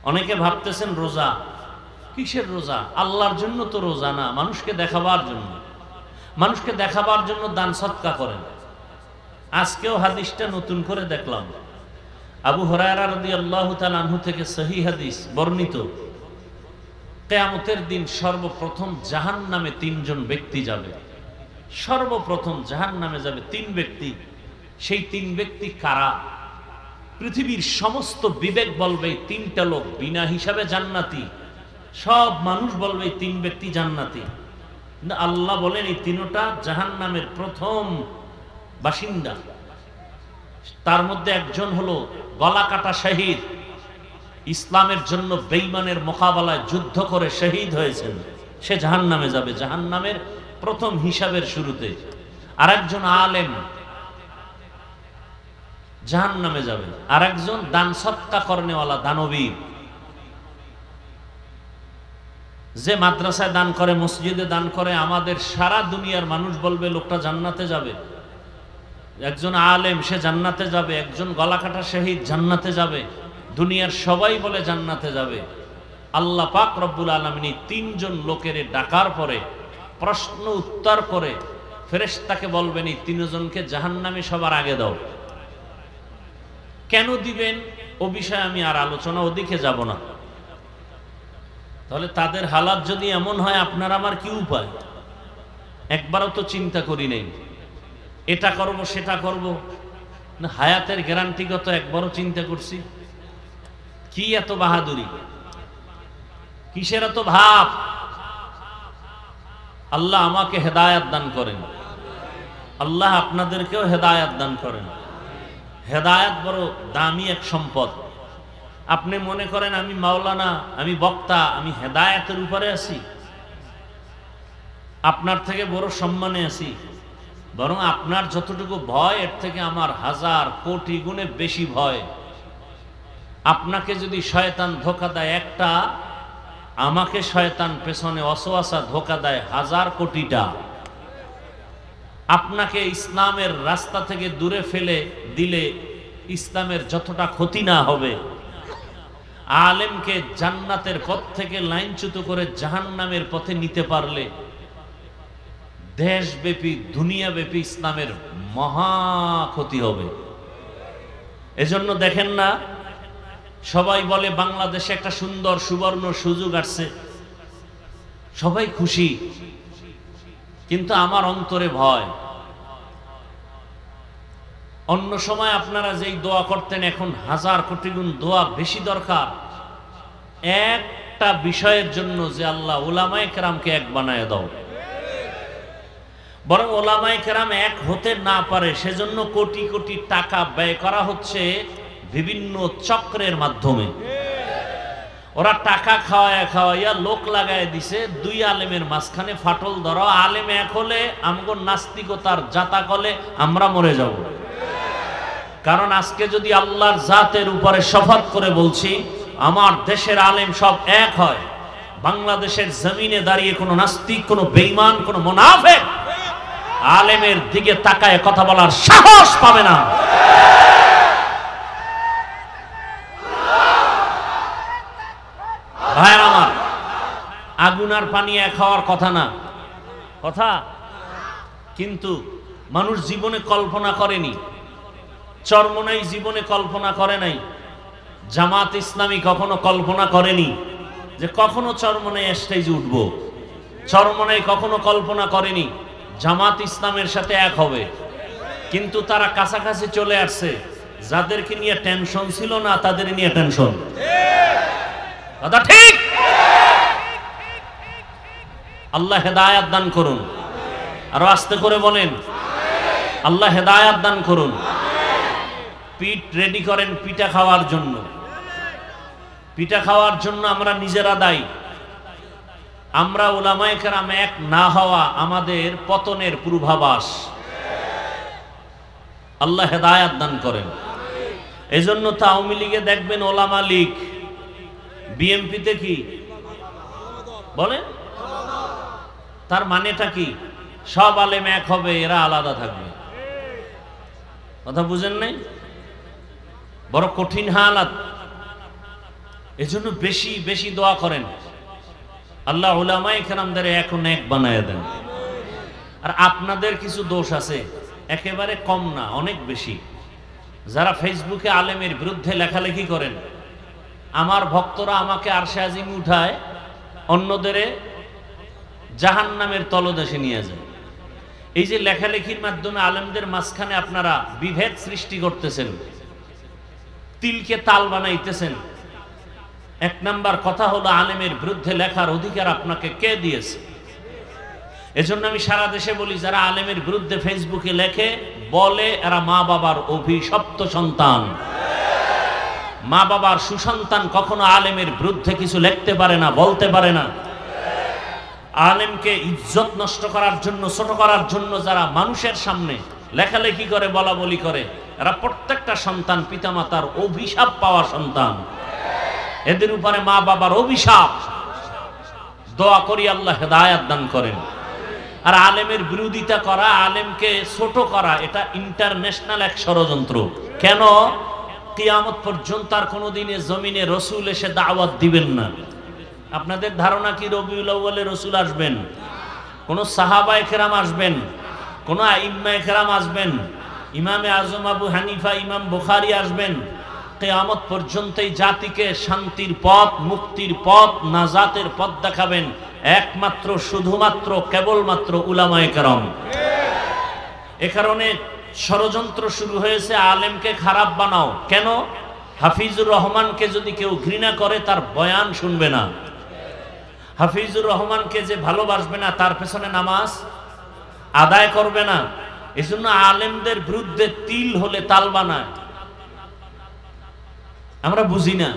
অনেকে ভাবতেছেন রোজা, কিসের রোজা? আল্লাহর জন্য তো রোজা না, মানুষকে দেখাবার জন্য। মানুষকে দেখাবার জন্য দান সদকা করেন। আজকেও হাদিসটা নতুন করে দেখলাম, আবু হুরায়রা রাদিয়াল্লাহু তাআলা আনহু থেকে সহিহ হাদিস বর্ণিত। কিয়ামতের দিন সর্বপ্রথম জাহান্নামে 3 জন ব্যক্তি যাবে। সর্বপ্রথম জাহান্নামে যাবে 3 ব্যক্তি। সেই 3 ব্যক্তি কারা? পৃথিবীর সমস্ত বিবেক বলবে 3টা লোক বিনা হিসাবে জান্নাতি, সব মানুষ বলবে 3 ব্যক্তি জান্নাতি। কিন্তু আল্লাহ বলেন এই 3টা জাহান্নামের প্রথম বাসিন্দা। তার মধ্যে একজন হলো গলা কাটা শহীদ, ইসলামের জন্য বেঈমানের মোকাবেলায় যুদ্ধ করে শহীদ হয়েছেন, সে জাহান্নামে যাবে জাহান্নামের প্রথম হিসাবের শুরুতে। আরেকজন আলেম জাহান্নামে যাবে, আরেকজন দান সৎকা করনেওয়ালা দানবীর, যে মাদ্রাসায় দান করে, মসজিদে দান করে, আমাদের সারা দুনিয়ার মানুষ বলবে লোকটা জান্নাতে যাবে। একজন আলেম সে জান্নাতে যাবে, একজন গলাকাটা শহীদ জান্নাতে যাবে, দুনিয়ার সবাই বলে জান্নাতে যাবে। আল্লাহ পাক রব্বুল আলামিন 3 জন লোকের ডাকার পরে প্রশ্ন উত্তর করে ফেরেশতাকে বলবেন এই 3 জনকে জাহান্নামে সবার আগে দাও। কেন দিবেন ও বিষয়ে আমি আর আলোচনা ওদিকে যাব না। তাহলে তাদের হালাত যদি এমন হয় আপনার আমার কি উপায়? একবারও তো চিন্তা করি নাই এটা করব সেটা করব না, হায়াতের গ্যারান্টিগত একবারও চিন্তা করছি? কি এত বাহাদুরি, কিসের এত ভাব? আল্লাহ আমাকে হেদায়েত দান করেন, আল্লাহ আপনাদেরকেও হেদায়েত দান করেন। হেদায়েত বড় দামি এক সম্পদ। আপনি মনে করেন আমি মাওলানা, আমি বক্তা, আমি হেদায়েতের উপরে আছি, আপনার থেকে বড় সম্মানে আছি। বরং আপনার যতটুকু ভয় এর থেকে আমার 1000 কোটি গুণে বেশি ভয়। আপনাকে যদি শয়তান ধোঁকা দেয় একটা, আমাকে শয়তান পেছনে অসওয়াসা ধোঁকা দেয় 1000 কোটিটা। আপনাকে ইসলামের রাস্তা থেকে দূরে ফেলে দিলে ইসলামের যতটা ক্ষতি না হবে, আলেমকে জান্নাতের পথ থেকে লাইনচ্যুত করে জাহান্নামের পথে নিতে পারলে দেশব্যাপী দুনিয়াব্যাপী ইসলামের মহা ক্ষতি হবে। এজন্য দেখেন না, সবাই বলে বাংলাদেশে একটা সুন্দর সুবর্ণ সুযোগ আসছে, সবাই খুশি, কিন্তু আমার অন্তরে ভয়। অন্য সময় আপনারা যেই দোয়া করতেন, এখন 1000 কোটি গুণ দোয়া বেশি দরকার একটা বিষয়ের জন্য, যে আল্লাহ উলামায়ে কেরামকে এক বানায় দাও। বরং ওলামায়ে কেরাম এক হতে না পারে সেজন্য কোটি কোটি টাকা ব্যয় করা হচ্ছে বিভিন্ন চক্রের মাধ্যমে। ওরা টাকা খাওয়াইয়া লোক লাগায় দিছে, 2 আলেমের মাঝখানে ফাটল ধরা। আলেম এক হলে আমগো নাস্তিকতার জাতা কলে আমরা মরে যাব। কারণ আজকে যদি আল্লাহর জাতের উপরে শপথ করে বলছি, আমার দেশের আলেম সব এক হয়, বাংলাদেশের জমিনে দাঁড়িয়ে কোনো নাস্তিক, কোনো বেঈমান, কোনো মুনাফিক আলেমের দিকে তাকায় কথা বলার সাহস পাবে না। ভাইয়ের আমার, আগুন আর পানি এক হওয়ার কথা না, কথা কিন্তু মানুষ জীবনে কল্পনা করেনি, চরমনাই জীবনে কল্পনা করে নাই, জামাত ইসলামী কখনো কল্পনা করেনি যে কখনো চরমনাই স্টেজে উঠবো, চরমনাই কখনো কল্পনা করেনি জামাত ইসলামের সাথে এক হবে। কিন্তু তারা কাছাকাছি চলে আসছে, যাদেরকে নিয়ে টেনশন ছিল না তাদের নিয়ে টেনশন। কথা ঠিক? আল্লাহ হেদায়েত দান করুন। আরো আস্তে করে বলেন, আল্লাহ হেদায়েত দান করুন। পিঠ রেডি করেন পিঠা খাওয়ার জন্য। পিঠা খাওয়ার জন্য আমরা নিজেরা দায়ী। আমরা উলামায়ে কেরাম এক না হওয়া আমাদের পতনের পূর্বাভাস। আল্লাহ হেদায়েত দান করেন। এজন্য তো আওয়ামী লীগে দেখবেন ওলামা লীগ, বিএনপিতে কি বলেন? তার মানেটা কি? সব আলেম এক হবে, এরা আলাদা থাকবে। কথা বুঝেন নাই? বড় কঠিন হালাত। এজন্য বেশি বেশি দোয়া করেন, আল্লাহ উলামায়ে কেরামদের এখন এক বানায় দেন। আর আপনাদের কিছু দোষ আছে, একেবারে কম না, অনেক বেশি। যারা ফেসবুকে আলেমের বিরুদ্ধে লেখালেখি করেন, আমার ভক্তরা আমাকে আরশে আজিম উঠায়, অন্যদের জাহান্নামের তলদেশে নিয়ে যায়। এই যে লেখালেখির মাধ্যমে আলেমদের মাঝখানে আপনারা বিভেদ সৃষ্টি করতেছেন, তিলকে তাল বানাইতেছেন। এক নাম্বার কথা হলো, আলেমের বিরুদ্ধে লেখার অধিকার আপনাকে কে দিয়েছে? এজন্য আমি সারা দেশে বলি, যারা আলেমের বিরুদ্ধে ফেসবুকে লেখে বলে এরা মা বাবার অভিশপ্ত সন্তান। মা বাবার সুসন্তান কখনো আলেমের বিরুদ্ধে কিছু লিখতে পারে না, বলতে পারে না। আলেমকে ইজ্জত নষ্ট করার জন্য, ছোট করার জন্য যারা মানুষের সামনে লেখালেখি করে, বলা বলি করে, এরা প্রত্যেকটা সন্তান পিতামাতার অভিশাপ পাওয়া সন্তান। এদের উপরে মা বাবার অভিশাপ। দোয়া করি আল্লাহ হেদায়েত দান করেন। আর আলেমের বিরোধিতা করা, আলেমকে ছোট করা, এটা ইন্টারন্যাশনাল এক ষড়যন্ত্র। কেন? কিয়ামত পর্যন্ত আর কোনোদিনে জমিনে রসুল এসে দাওয়াত দিবেন না। আপনাদের ধারণা কি রবিউল আউয়ালে রসুল আসবেন? কোন সাহাবায়ে কেরাম আসবেন? কোন আইম্মায়ে কেরাম আসবেন? ইমামে আজম আবু হানিফা, ইমাম বুখারী আসবেন? কিয়ামত পর্যন্ত এই জাতিকে শান্তির পথ, মুক্তির পথ, নাজাতের পথ দেখাবেন একমাত্র, শুধুমাত্র, কেবলমাত্র উলামায়ে কেরাম। এ কারণে ষড়যন্ত্র শুরু হয়েছে, আলেমকে খারাপ বানাও। কেন? হাফিজুর রহমানকে যদি কেউ ঘৃণা করে তার বয়ান শুনবে না। হাফিজুর রহমানকে যে ভালোবাসবে না তার পেছনে নামাজ আদায় করবে না। এজন্য আলেমদের বিরুদ্ধে তিল হলে তাল বানায়। আমরা বুঝি না।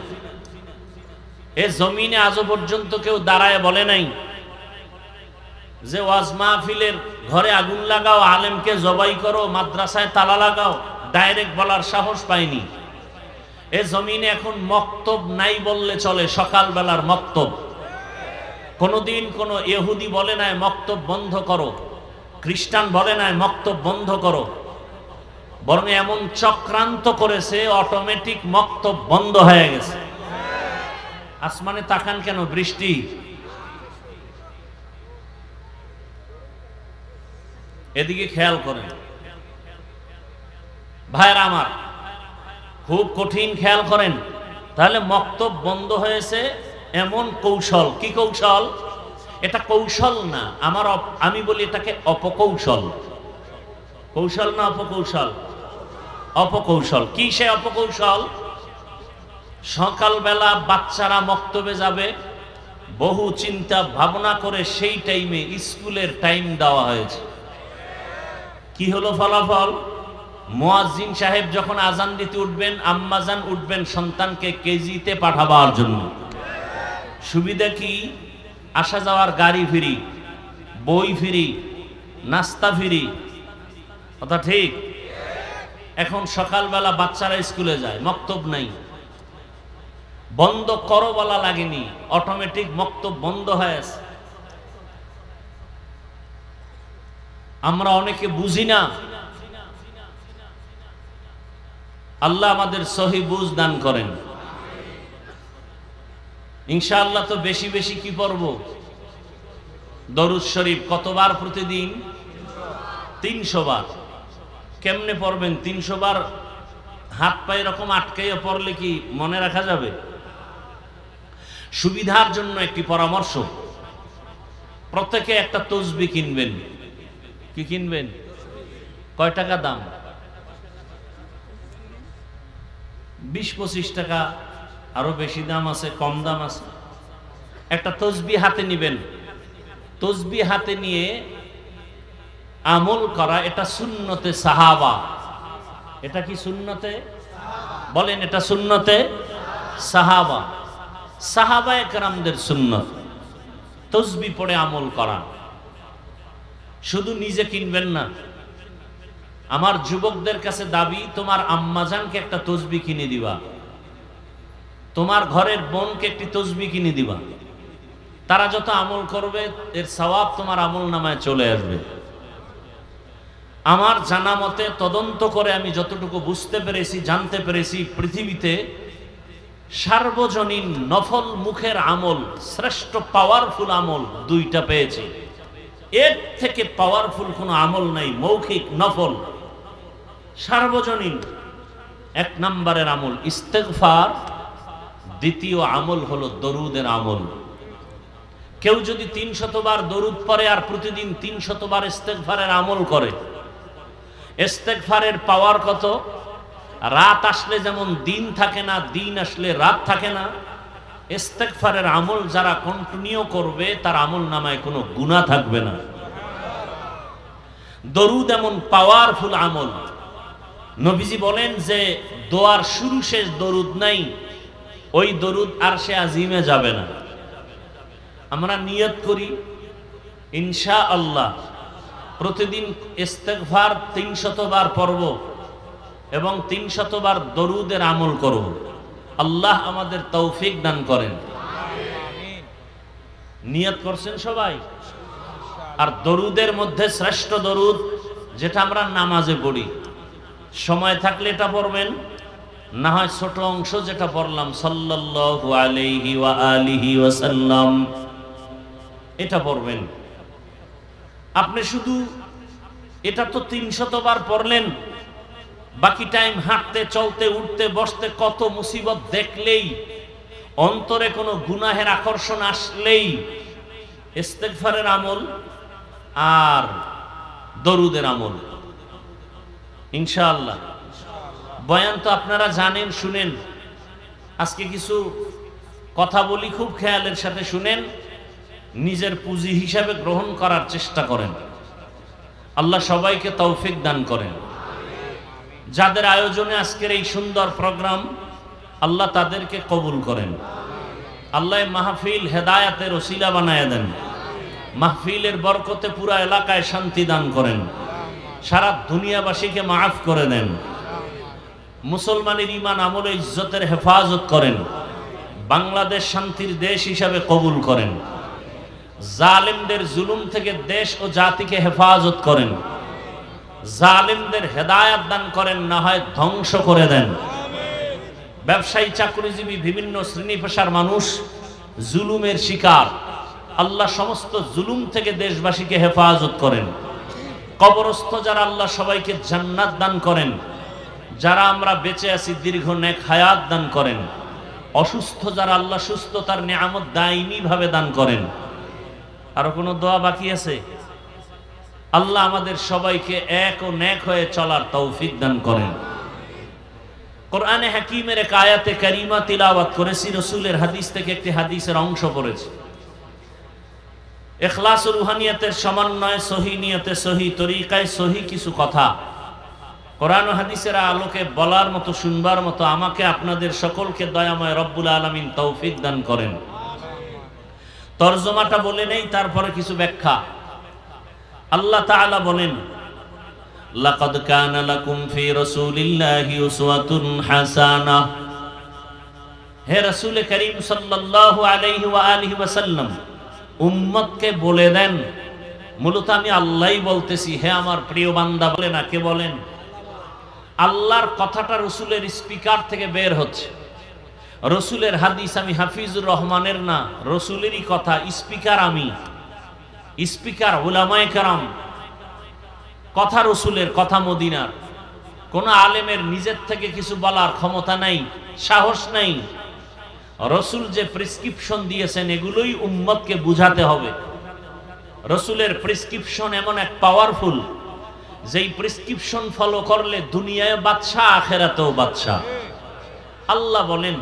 এ জমিনে আজও পর্যন্ত কেউ দাঁড়ায় বলে নাই যে ওয়াজ মাহফিলের ঘরে আগুন লাগাও, আলেমকে জবাই করো, মাদ্রাসায় তালা লাগাও। ডাইরেক্ট বলার সাহস পায়নি। এ জমিনে এখন মক্তব নাই বললে চলে, সকালবেলার মক্তব। কোনদিন কোন ইহুদি বলে নাই মক্তব বন্ধ করো, খ্রিস্টান বলে নাই মক্তব বন্ধ করো। বরং এমন চক্রান্ত করেছে, অটোমেটিক মক্তব বন্ধ হয়ে গেছে। আসমানে তাকান কেন? বৃষ্টি। এদিকে খেয়াল করেন ভাইরা আমার, খুব কঠিন খেয়াল করেন। তাহলে মক্তব বন্ধ হয়েছে এমন কৌশল। কি কৌশল? এটা কৌশল না, আমি বলি এটাকে অপকৌশল। কৌশল না অপকৌশল? অপকৌশল। কি সে অপকৌশল? সকালবেলা বাচ্চারা মক্তবে যাবে, বহু চিন্তা ভাবনা করে সেই টাইমে স্কুলের টাইম দেওয়া হয়েছে। কি হলো ফলাফল? মুয়াজ্জিন সাহেব যখন আজান দিতে উঠবেন, আম্মাজান উঠবেন সন্তানকে কেজিতে পাঠাবার জন্য। সুবিধা কি? আসা যাওয়ার গাড়ি ফ্রি, বই ফ্রি, নাস্তা ফ্রি। কথা ঠিক? এখন সকালবেলা বাচ্চারা স্কুলে যায়, মক্তব নাই। বন্ধ করো বলা লাগেনি, অটোমেটিক মক্তব বন্ধ হয়ে আছে। আমরা অনেকে বুঝি না। আল্লাহ আমাদের সহি বুঝ দান করেন। ইনশাআল্লাহ তো বেশি বেশি কি পড়ব? দরুদ শরীফ কতবার প্রতিদিন? 300 বার। কেমনে পড়বেন 300 বার? হাত পায়ে এরকম আটকাইয়া পড়লে কি মনে রাখা যাবে? সুবিধার জন্য একটি পরামর্শ, প্রত্যেকে একটা তসবিহ কিনবেন। কি কিনবেন? কয় টাকা দাম? 20-25 টাকা। আরো বেশি দাম আছে, কম দাম আছে। একটা তসবিহ হাতে নিবেন। তসবিহ হাতে নিয়ে আমল করা, এটা সুন্নতে সাহাবা। এটা কি সুন্নতে? বলেন, এটা সুন্নতে সাহাবা। সাহাবায়ে কেরামদের সুন্নত তসবিহ পড়ে আমল করা। শুধু নিজে কিনবেন না। আমার যুবকদের কাছে দাবি, তোমার আম্মাজানকে একটা তসবিহ কিনে দিবা, তোমার ঘরের বোনকে একটি তসবিহ কিনে দিবা। তারা যত আমল করবে এর সওয়াব তোমার আমল নামায় চলে আসবে। আমার জানা মতে, তদন্ত করে আমি যতটুকু বুঝতে পেরেছি, জানতে পেরেছি, পৃথিবীতে সার্বজনীন নফল মুখের আমল, শ্রেষ্ঠ পাওয়ারফুল আমল দুইটা পেয়েছি। এর থেকে পাওয়ারফুল কোনো আমল নাই। মৌখিক নফল সার্বজনীন। 1 নম্বরের আমল ইস্তেগফার, দ্বিতীয় আমল হলো দরুদের আমল। কেউ যদি 300 বার দরুদ পড়ে আর প্রতিদিন 300 বার ইস্তেগফারের আমল করে, ইস্তেগফারের পাওয়ার কত! রাত আসলে যেমন দিন থাকে না, দিন আসলে রাত থাকে না, ইস্তেগফারের আমল যারা কন্টিনিউ করবে তার আমল নামায় কোনো গুনাহ থাকবে না। দরুদ এমন পাওয়ারফুল আমল। নবীজি বলেন যে দোয়ার শুরু শেষ দরুদ নাই, ওই দরুদ আরশে আজিমে যাবে না। আমরা নিয়ত করি ইনশাআল্লাহ প্রতিদিন ইস্তেগফার 300 বার পড়ব এবং 300 বার দরুদের আমল করব। আল্লাহ আমাদের তৌফিক দান করেন। নিয়ত করছেন সবাই? আর দরুদের মধ্যে শ্রেষ্ঠ দরুদ যেটা আমরা নামাজে পড়ি, সময় থাকলে এটা পড়বেন, না হয় ছোট অংশ যেটা পড়লাম সাল্লাল্লাহু আলাইহি ওয়া আলিহি ওয়াসাল্লাম, এটা পড়বেন। আপনি শুধু এটা তো 300 বার পড়লেন, বাকি টাইম হাঁটতে চলতে উঠতে বসতে কত মুসিবত দেখলেই, অন্তরে কোনো গুনাহের আকর্ষণ আসলেই ইস্তেগফারের আমল আর দরুদের আমল ইনশাআল্লাহ। বয়ান তো আপনারা জানেন, শুনেন। আজকে কিছু কথা বলি, খুব খেয়ালের সাথে শুনেন, নিজের পুঁজি হিসাবে গ্রহণ করার চেষ্টা করেন। আল্লাহ সবাইকে তৌফিক দান করেন। যাদের আয়োজনে আজকের এই সুন্দর প্রোগ্রাম, আল্লাহ তাদেরকে কবুল করেন। আল্লাহ মাহফিল হেদায়াতের ওসিলা বানায় দেন। মাহফিলের বরকতে পুরা এলাকায় শান্তি দান করেন। সারা দুনিয়াবাসীকে মাফ করে দেন। মুসলমানের ঈমান আমল ইজ্জতের হেফাজত করেন। বাংলাদেশ শান্তির দেশ হিসাবে কবুল করেন। জালিমদের জুলুম থেকে দেশ ও জাতিকে হেফাজত করেন। জালিমদের হেদায়াত দান করেন, না হয় ধ্বংস করে দেন। ব্যবসায়ী চাকরিজীবী বিভিন্ন শ্রেণী পেশার মানুষ জুলুমের শিকার, আল্লাহ সমস্ত জুলুম থেকে দেশবাসীকে হেফাজত করেন। কবরস্থ যারা, আল্লাহ সবাইকে জান্নাত দান করেন। যারা আমরা বেঁচে আছি দীর্ঘ নেক হায়াত দান করেন। অসুস্থ যারা, আল্লাহ সুস্থতার নিয়ামত দায়মি ভাবে দান করেন। আরো কোনো দোয়া বাকি আছে? আল্লাহ আমাদের সবাইকে এক ও নেক হয়ে চলার তৌফিক দান করেন। কোরআনে হাকিমের এক আয়াতে কারিমা তিলাওয়াত করেছি, রাসূলের হাদিস থেকে একটি হাদিসের অংশ পড়েছি। ইখলাস ও রুহানিয়াতের সমন্বয়ে সহি নিয়তে সহি তরিকায় সহি কিছু কথা কোরআন ও হাদিসের আলোকে বলার মতো, শুনবার মতো আমাকে আপনাদের সকলকে দয়াময় রব্বুল আলামিন তৌফিক দান করেন। তরজমাটা বলে নেই, তারপরে কিছু ব্যাখ্যা। আল্লাহ তাআলা বলেন, লাকাদ কানা লাকুম ফি রাসূলিল্লাহি উসওয়াতুন হাসানাহ। হে রাসূল করিম সাল্লাল্লাহু আলাইহি ওয়া আলিহি ওয়াসাল্লাম, উম্মতকে বলে দেন, মূলত আমি আল্লাহই বলতেছি, হে আমার প্রিয় বান্দা বলে না, কে বলেন? আল্লাহর কথাটা রাসূলের স্পিকার থেকে বের হচ্ছে। রাসূলের হাদিস আমি হাফিজুর রহমানের না, রাসূলেরই কথা। স্পিকার আমি, স্পিকার উলামায়ে কেরাম। কথা রাসূলের, কথা মদিনার। কোন আলেমের নিজের থেকে কিছু বলার ক্ষমতা নাই, সাহস নাই। রাসূল যে প্রেসক্রিপশন দিয়েছেন এগুলোই উম্মতকে বুঝাতে হবে। রাসূলের প্রেসক্রিপশন এমন এক পাওয়ারফুল, যেই প্রেসক্রিপশন ফলো করলে দুনিয়ায় বাদশাহ, আখিরাতেও বাদশাহ। আল্লাহ বলেন,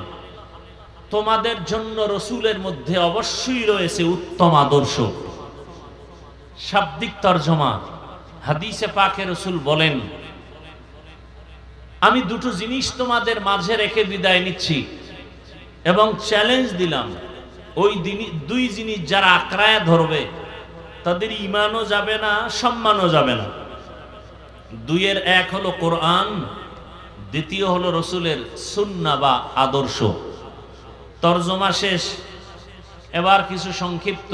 তোমাদের জন্য রাসূলের মধ্যে অবশ্যই রয়েছে উত্তম আদর্শ। শাব্দিক তরজমা, হাদিসে পাকে রাসূল বলেন, আমি দুটো জিনিস তোমাদের মাঝে রেখে বিদায় নিচ্ছি এবং চ্যালেঞ্জ দিলাম, ওই দুই জিনিস যারা আঁকড়ায় ধরবে তাদের ঈমানও যাবে না, সম্মানও যাবে না। দুইয়ের এক হলো কোরআন, দ্বিতীয় হলো রাসূলের সুন্নাহ বা আদর্শ। তরজমা শেষ, এবার কিছু সংক্ষিপ্ত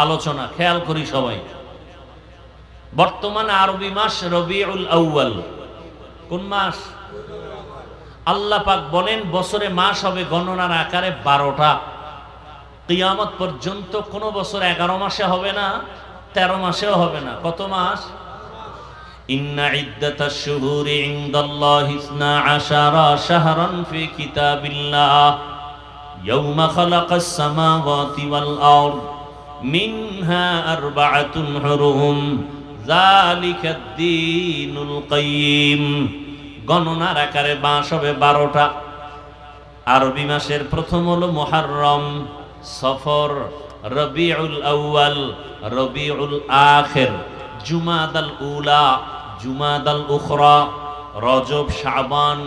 আলোচনা। খেয়াল করি সবাই, বর্তমান আরবি মাস রবিউল আউয়াল। কোন মাস? আল্লাহ পাক বলেন বছরে মাস হবে গণনার আকারে 12টা। কিয়ামত পর্যন্ত কোন বছর 11 মাসে হবে না, 13 মাসেও হবে না। কত মাস? ইন্না ইদ্দাতাশ শুহুরি ইনদাল্লাহি 12 শাহরান ফি কিতাবিল্লাহ ইয়াওমা খালাকাস সামাওয়াতি ওয়াল আরদ মিনহা আরবাআতুন হুরুম যালিকাদ দীনুল কাইয়্যিম। গণনার আকারে মাস হবে 12টা। আরবি মাসের প্রথম হলো মুহররম, সফর, রবিউল আউয়াল, রবিউল আখির, জুমাদাল উলা, জুমাদাল উখরা, রজব, শাবান,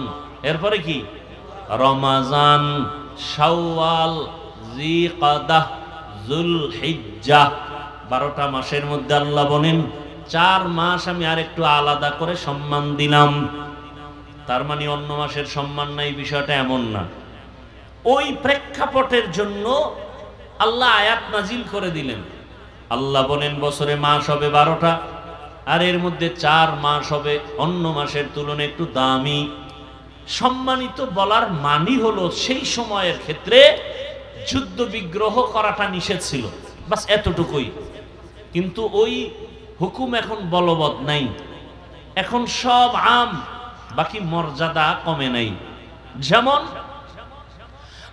এরপরে কি রমাজান, শাওয়াল, জিকাদাহ, যুলহিজ্জাহ। 12টা মাসের মধ্যে আল্লাহ বলেন 4 মাস আমি আরেকটু আলাদা করে সম্মান দিলাম। তার মানে অন্য মাসের সম্মান নাই, বিষয়টা এমন না। ওই প্রেক্ষাপটের জন্য আল্লাহ আয়াত নাজিল করে দিলেন। আল্লাহ বলেন বছরে মাস হবে 12টা, আর এর মধ্যে 4 মাস হবে অন্য মাসের তুলনায় একটু দামি, সম্মানিত। বলার মানি হলো সেই সময়ের ক্ষেত্রে যুদ্ধ বিগ্রহ করাটা নিষেধ ছিল, বাস এতটুকুই। কিন্তু ওই হুকুম এখন বলবৎ নাই, এখন সব আম, বাকি মর্যাদা কমে নাই। যেমন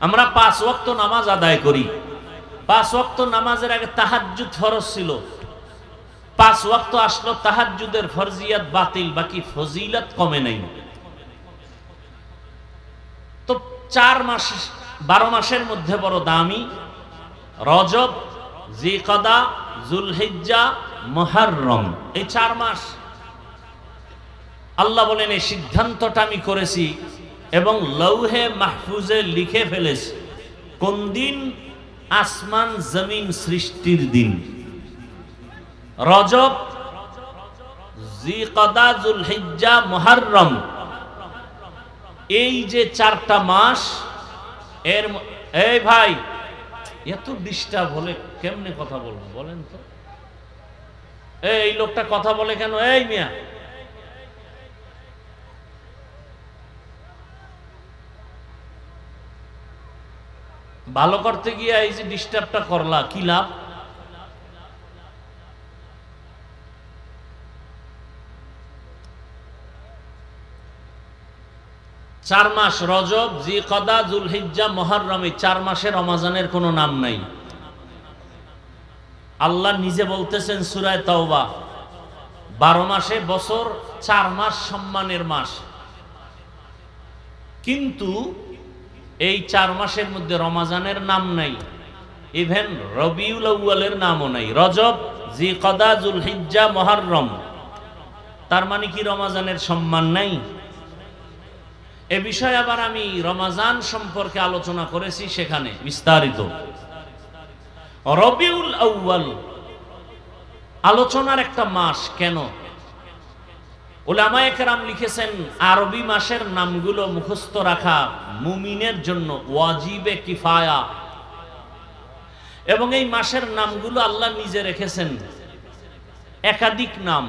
আমরা 5 ওয়াক্ত নামাজ আদায় করি, 5 ওয়াক্ত নামাজের আগে তাহাজ্জুদ ফরজ ছিল, 5 ওয়াক্ত আসলো, তাহাজ্জুদের ফরজিয়াত বাতিল, বাকি ফজিলত কমে নাই। তো 4 মাস 12 মাসের মধ্যে বড় দামি রজব, জিকাদা, যুলহিজ্জা, মুহররম, এই 4 মাস। আল্লাহ বলেন এই সিদ্ধান্তটা আমি করেছি এবং লৌহে মাহফুজে লিখে ফেলেছি। কোন দিন? আসমান জমিন সৃষ্টির দিন। রজব, জিকাদা, যুলহিজ্জা, মুহররম, এই যে 4টা মাস, এর এই ভাই এত ডিস্টার্ব হলে কেমনে কথা বলবো বলেন তো? এই লোকটা কথা বলে কেন? এই মিয়া, ভালো করতে গিয়ে এই যে ডিস্টার্বটা করলা, কি লাভ? চার মাস রজব, জিকাদা, যুলহিজ্জা, মুহররম, এই 4 মাসে রমজানের কোনো নাম নাই। আল্লাহ নিজে বলতেছেন সূরা তাওবা, 12 মাসে বছর, 4 মাস সম্মানের মাস। কিন্তু এই 4 মাসের মধ্যে রমজানের নাম নাই, ইভেন রবিউল আউয়ালের নামও নাই। রজব, জিকাদা, যুলহিজ্জা, মুহররম, তার মানে কি রমজানের সম্মান নাই? এ বিষয়ে আবার আমি রমজান সম্পর্কে আলোচনা করেছি, সেখানে বিস্তারিত। রবিউল আউয়াল আলোচনার একটা মাস কেন? উলামায়ে কেরাম লিখেছেন আরবি মাসের নামগুলো মুখস্থ রাখা মুমিনের জন্য ওয়াজিবে কিফায়া, এবং এই মাসের নামগুলো আল্লাহ নিজে রেখেছেন, একাধিক নাম,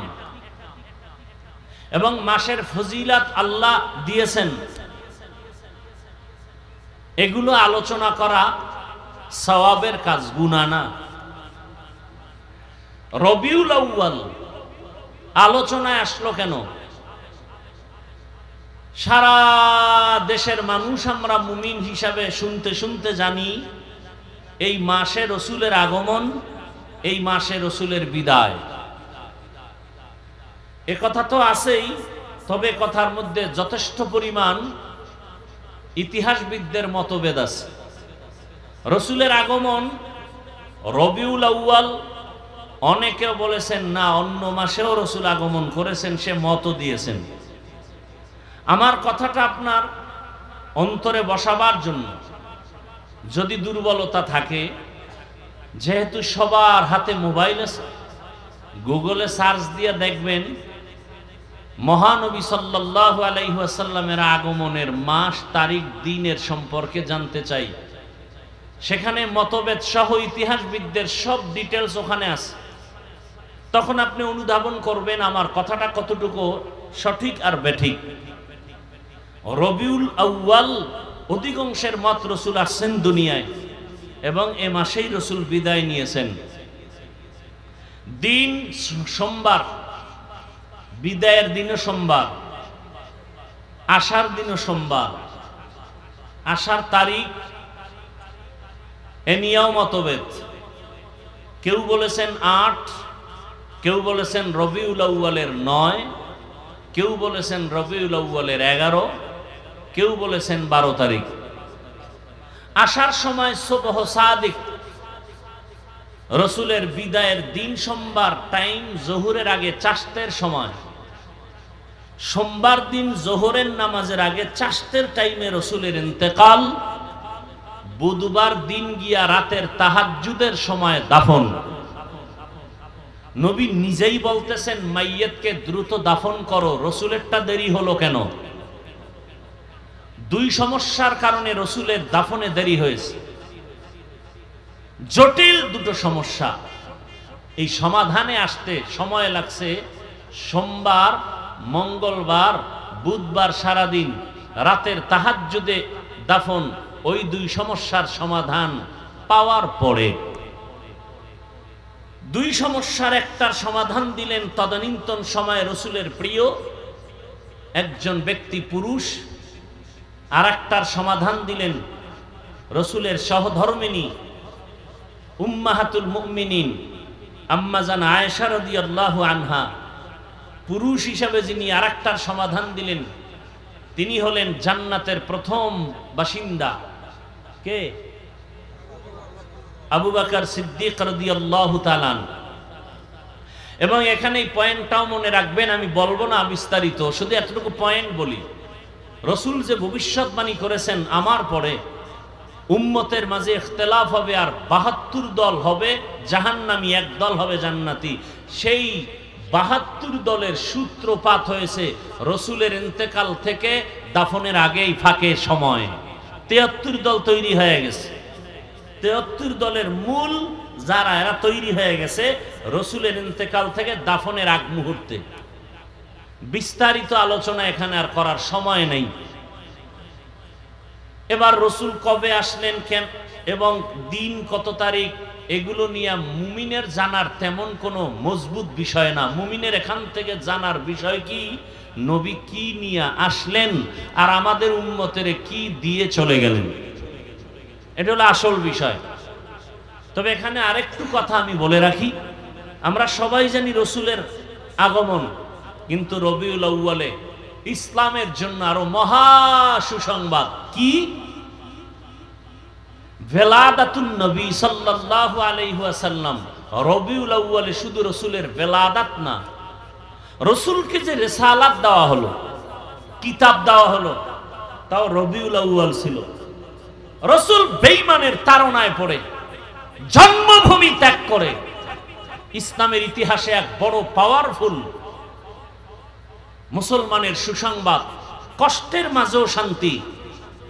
এবং মাসের ফজিলাত আল্লাহ দিয়েছেন। এগুলো আলোচনা করা সওয়াবের কাজ, গুনাহ না। রবিউল আউয়াল আলোচনায় আসলো কেন? সারা দেশের মানুষ আমরা মুমিন হিসাবে শুনতে শুনতে জানি এই মাসে রসুলের আগমন, এই মাসে রসুলের বিদায়। এ কথা তো আছেই, তবে কথার মধ্যে যথেষ্ট পরিমাণ ইতিহাসবিদদের মতভেদ আছে। রসুলের আগমন রবিউল আউয়াল, অনেকেও বলেছেন না অন্য মাসেও রসুল আগমন করেছেন, সে মত দিয়েছেন। আমার কথাটা আপনার অন্তরে বসাবার জন্য, যদি দুর্বলতা থাকে, যেহেতু সবার হাতে মোবাইল আছে, গুগলে সার্চ দিয়ে দেখবেন মহানবী সাল্লাল্লাহু আলাইহি ওয়াসাল্লামের আগমনের মাস, তারিখ, দিনের সম্পর্কে জানতে চাই, সেখানে মতভেদ সহ ইতিহাসবিদদের সব ডিটেলস ওখানে আছে। তখন আপনি অনুধাবন করবেন আমার কথাটা কতটুকু সঠিক আর বেঠিক। রবিউল আউয়াল অধিকাংশের মত রসুল আসছেন দুনিয়ায়, এবং এ মাসেই রসুল বিদায় নিয়েছেন। দিন সোমবার, বিদায়ের দিনও সোমবার, আসার দিনও সোমবার, আসার তারিখ এ নিয়েও মতভেদ। কেউ বলেছেন 8, কেউ বলেছেন রবিউল আউয়ালের 9, কেউ বলেছেন রবিউল আউয়ালের 11, কেউ বলেছেন 12 তারিখ। আসার সময় সুবহ সাদিক, রসুলের বিদায়ের দিন সোমবার, টাইম জোহরের আগে চাষতের সময়। সোমবার দিন জোহরের নামাজের আগে চাষতের টাইমে রসুলের ইন্তেকাল। বুধবার দিন গিয়া রাতের তাহাজ্জুদের সময় দাফন। নবী নিজেই বলতেছেন মাইয়িতকে দ্রুত দাফন করো, রসুলেরটা দেরি হলো কেন? 2 সমস্যার কারণে রসুলের দাফনে দেরি হয়েছে। জটিল 2টো সমস্যা, এই সমাধানে আসতে সময় লাগছে সোমবার, মঙ্গলবার, বুধবার সারাদিন, রাতের তাহাজ্জুদে দাফন। ওই 2 সমস্যার সমাধান পাওয়ার পরে 2 সমস্যার একটার সমাধান দিলেন তদানীন্তন সময়ে রসুলের প্রিয় একজন ব্যক্তি পুরুষ, আর একটার সমাধান দিলেন রসুলের সহধর্মিনী উম্মাহাতুল মুমিনিন আম্মা জান আয়েশা রাদিয়াল্লাহু আনহা। পুরুষ হিসাবে যিনি আরেকটার সমাধান দিলেন তিনি হলেন জান্নাতের প্রথম বাসিন্দা। কে? আবু বকর সিদ্দিক রাদিয়াল্লাহু তাআলা। এবং এখানে এই পয়েন্টটাও মনে রাখবেন, আমি বলবো না বিস্তারিত, শুধু এতটুকু পয়েন্ট বলি। রসুল যে ভবিষ্যৎবাণী করেছেন আমার পরে উম্মতের মাঝে ইখতিলাফ হবে আর 72 দল হবে জাহান্নামী, 1 দল হবে জান্নাতি। সেই 72 দলের সূত্রপাত হয়েছে রসুলের ইন্তেকাল থেকে দাফনের আগেই ফাঁকে সময়। 73 দল তৈরি হয়ে গেছে। 73 দলের মূল যারা, এরা তৈরি হয়ে গেছে রসুলের ইন্তেকাল থেকে দাফনের আগ মুহূর্তে। বিস্তারিত আলোচনা এখানে আর করার সময় নেই। এবার রসুল কবে আসলেন, কেন এবং দিন কত তারিখ, এগুলো নিয়ে মুমিনের জানার তেমন কোনো মজবুত বিষয় না। মুমিনের এখান থেকে জানার বিষয় কি, নবী কি নিয়ে আসলেন আর আমাদের উম্মতের কি দিয়ে চলে গেলেন, এটা হলো আসল বিষয়। তবে এখানে আরেকটু কথা আমি বলে রাখি, আমরা সবাই জানি রসুলের আগমন, কিন্তু রবিউল আউয়ালে ইসলামের জন্য আরো মহা সুসংবাদ। কি? ভেলাদাতুন নবী সাল্লাল্লাহু আলাইহি ওয়াসাল্লাম। রবিউল আউয়ালে শুধু রসুলের ভেলাদাত না, রসুলকে যে রিসালাত দেওয়া হলো, কিতাব দেওয়া হলো, তাও রবিউল আউয়াল ছিল। রসুল বেঈমানের তাড়নায় পড়ে জন্মভূমি ত্যাগ করে ইসলামের ইতিহাসে এক বড় পাওয়ারফুল মুসলমানের সুসংবাদ, কষ্টের মাঝেও শান্তি,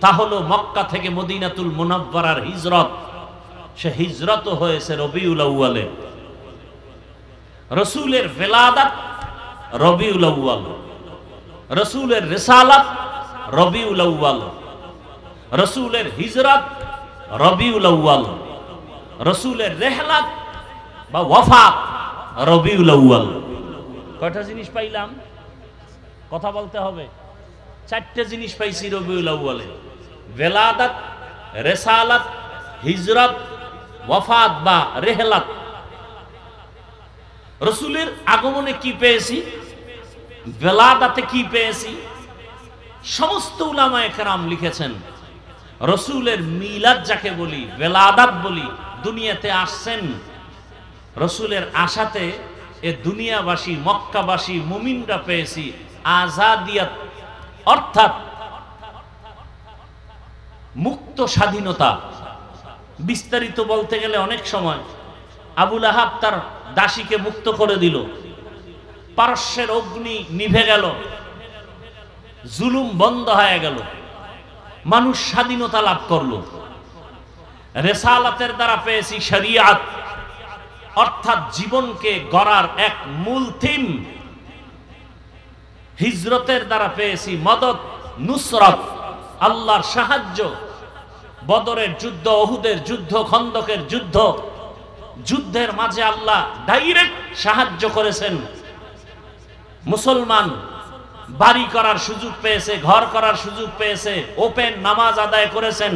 তা হলো মক্কা থেকে মদিনাতুল মুনাওয়ারার হিজরত। সে হিজরত হয়েছে রবিউল আউয়ালে। রসুলের ভেলাদাত রবিউল আউয়াল, রসুলের রিসালাত রবিউল আউয়াল, রসুলের হিজরত রবিউল আউয়াল, রসুলের রেহলাত বা ওয়াফাত রবিউল আউয়াল। কয়টা জিনিস পাইলাম? কথা বলতে হবে। 4টে জিনিস পাইছি রবিউল আউয়ালে: ভেলাদাত, রিসালাত, হিজরত, ওয়াফাত বা রেহলাত। রসুলের আগমনে কি পেয়েছি, ভেলাদাতে কি পেয়েছি, সমস্ত উলামায়ে কেরাম লিখেছেন রসুলের মিলাদ যাকে বলি, ভেলাদাত বলি, দুনিয়াতে আসছেন। রসুলের আশাতে এ দুনিয়াবাসী, মক্কাবাসী মুমিনরা পেয়েছি আজাদিয়াত, অর্থাৎ মুক্ত স্বাধীনতা। বিস্তারিত বলতে গেলে অনেক সময়। আবুল আহাব তার দাসীকে মুক্ত করে দিল, পারস্যের অগ্নি নিভে গেল, জুলুম বন্ধ হয়ে গেল, মানুষ স্বাধীনতা লাভ করলো। রিসালাতের দ্বারা পেয়েছি শরিয়াত, অর্থাৎ জীবনকে গড়ার এক মূল থিম। হিজরতের দ্বারা পেয়েছি মদদ, নুসরত, আল্লাহর সাহায্য। বদরের যুদ্ধ, উহুদের যুদ্ধ, খন্দকের যুদ্ধ, যুদ্ধের মাঝে আল্লাহ ডাইরেক্ট সাহায্য করেছেন। মুসলমান বাড়ি করার সুযোগ পেয়েছে, ঘর করার সুযোগ পেয়েছে, ওপেন নামাজ আদায় করেছেন,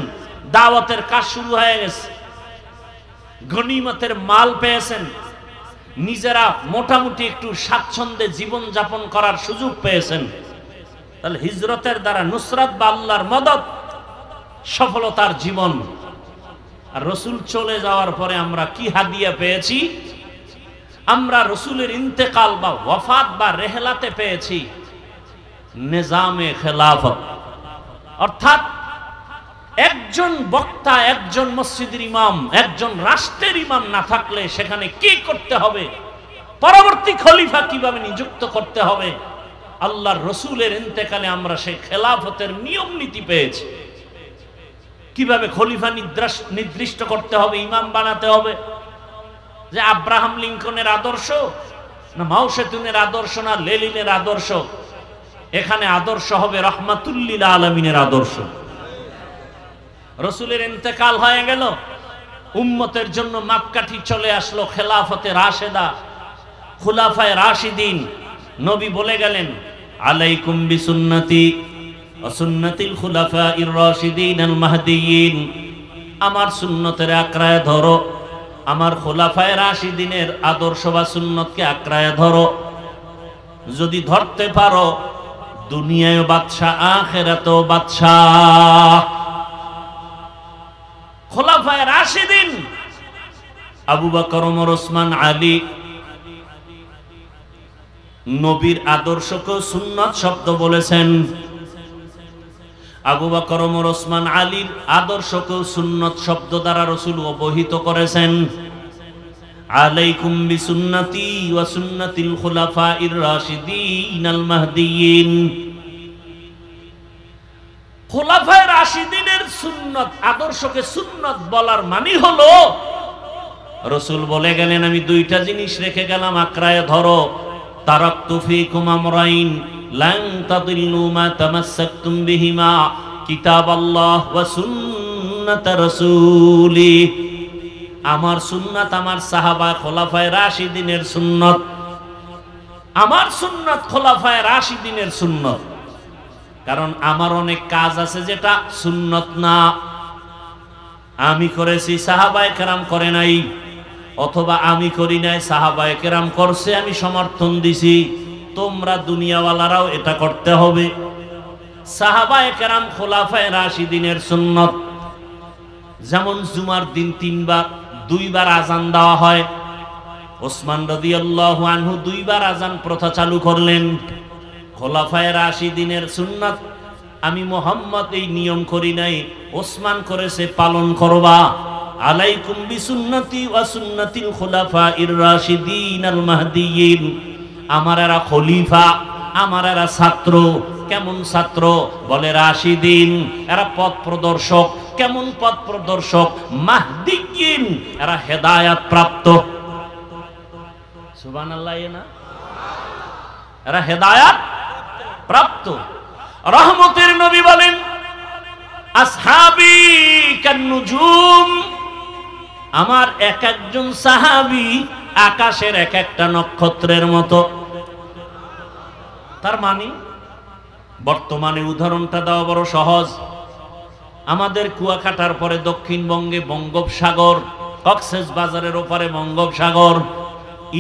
দাওয়াতের কাজ শুরু হয়ে গেছে। গনিমতের মাল পেয়েছেন, নিজেরা মোটামুটি একটু স্বাচ্ছন্দ্যে জীবন যাপন করার সুযোগ পেয়েছেন, তাহলে হিজরতের দ্বারা নুসরাত বা আল্লাহর মদদ, সফলতার জীবন। আর রসুল চলে যাওয়ার পরে আমরা কি হাদিয়া পেয়েছি? আমরা রসুলের ইন্তেকাল বা ওয়াফাত বা রেহলাতে পেয়েছি নিজামে খেলাফত, অর্থাৎ একজন বক্তা, একজন মসজিদের ইমাম, একজন রাষ্ট্রের ইমাম না থাকলে সেখানে কি করতে হবে, পরবর্তী খলিফা কিভাবে নিযুক্ত করতে হবে, আল্লাহর রসুলের ইন্তেকালে আমরা সেই খেলাফতের নিয়ম নীতি পেয়েছি। কিভাবে খলিফা নির্দিষ্ট করতে হবে, ইমাম বানাতে হবে, যে আব্রাহাম লিঙ্কনের আদর্শ না মাও সেতুনের আদর্শ না লেনিনের আদর্শ, এখানে আদর্শ হবে রহমাতুল্লিল আলামিনের আদর্শ। রসুলের ইন্তেকাল হয়ে গেল, উম্মতের জন্য মাপকাঠি চলে আসলো খেলাফতে রাশেদা, খুলাফায়ে রাশিদিন। নবী বলে গেলেন, আলাইকুম বিসুন্নতি ওয়া সুন্নাতিল খুলাফাইর রাশিদিন আল মাহদিয়িন, আমার সুন্নতের আঁকড়ায় ধরো, আমার খুলাফায়ে রাশিদিনের আদর্শ বা সুন্নতকে আঁকড়ায় ধরো। যদি ধরতে পারো, দুনিয়ায় বাদশাহ, আখিরাতেও বাদশাহ। খুলাফায়ে রাশিদিন আবু বকর, ওমর, ওসমান, আলী, নবীর আদর্শকে সুন্নাত শব্দ বলেছেন। আবু বকর, ওমর, ওসমান, আলীর আদর্শকে সুন্নাত শব্দ দ্বারা রাসূল অবহিত করেছেন। আলাইকুম বিসুন্নতি ওয়া সুন্নাতিল খুলাফাইর রাশিদিন আল মাহদিয়িন। খুলাফায়ে রাশিদিনের সুন্নাত, আদর্শকে সুন্নাত বলার মানে হলো, রাসূল বলে গেলেন, আমি দুইটা জিনিস রেখে গেলাম, আঁকড়ায় ধরো। তারাকতু ফীকুম আমরাইন লান তাদিল্লু মা তামাসসাকতুম বিহিমা, কিতাবাল্লাহ ওয়া সুন্নাত রাসূলি। আমার সুন্নাত, আমার সাহাবা খোলাফায়ে রাশিদিনের সুন্নাত, আমার সুন্নাত খোলাফায়ে রাশিদিনের সুন্নাত। কারণ আমার অনেক কাজ আছে যেটা সুন্নাত না, আমি করেছি সাহাবায়ে কেরাম করে নাই, অথবা আমি করি নাই সাহাবায়ে কেরাম করছে, আমি সমর্থন দিছি। তোমরা দুনিয়াওয়ালারাও এটা করতে হবে। সাহাবায়ে কেরাম খোলাফায়ে রাশিদিনের সুন্নাত। যেমন জুমার দিন 2বার আজান দেওয়া হয়, ওসমান রাদিয়াল্লাহু আনহু 2বার আজান প্রথা চালু করলেন। খোলাফায়ে রাশিদিনের সুন্নাত, আমি মুহাম্মদ এই নিয়ম করি নাই, ওসমান করেছে, পালন করবা। আলাইকুম বিসুন্নতি ওয়া সুন্নাতিল খুলাফাইর রাশিদিন আল মাহদিয়িন। আমার এরা খলিফা, আমার এরা ছাত্র। কেমন ছাত্র? বলে রাশিদিন, এরা পথ প্রদর্শক। কেমন পথ প্রদর্শক? মাহদিয়িন, এরা হেদায়েত প্রাপ্ত। সুবহানাল্লাহ, না এরা হেদায়েত প্রাপ্ত। রহমতের নবী বলেন, আসহাবি কান্নুজুম, আমার এক একজন সাহাবী আকাশের এক একটা নক্ষত্রের মতো। তার মানে বর্তমানে উদাহরণটা দেওয়া বড় সহজ। আমাদের কুয়াকাটার পরে দক্ষিণবঙ্গে বঙ্গোপসাগর, কক্সেস বাজারের ওপারে বঙ্গোপসাগর।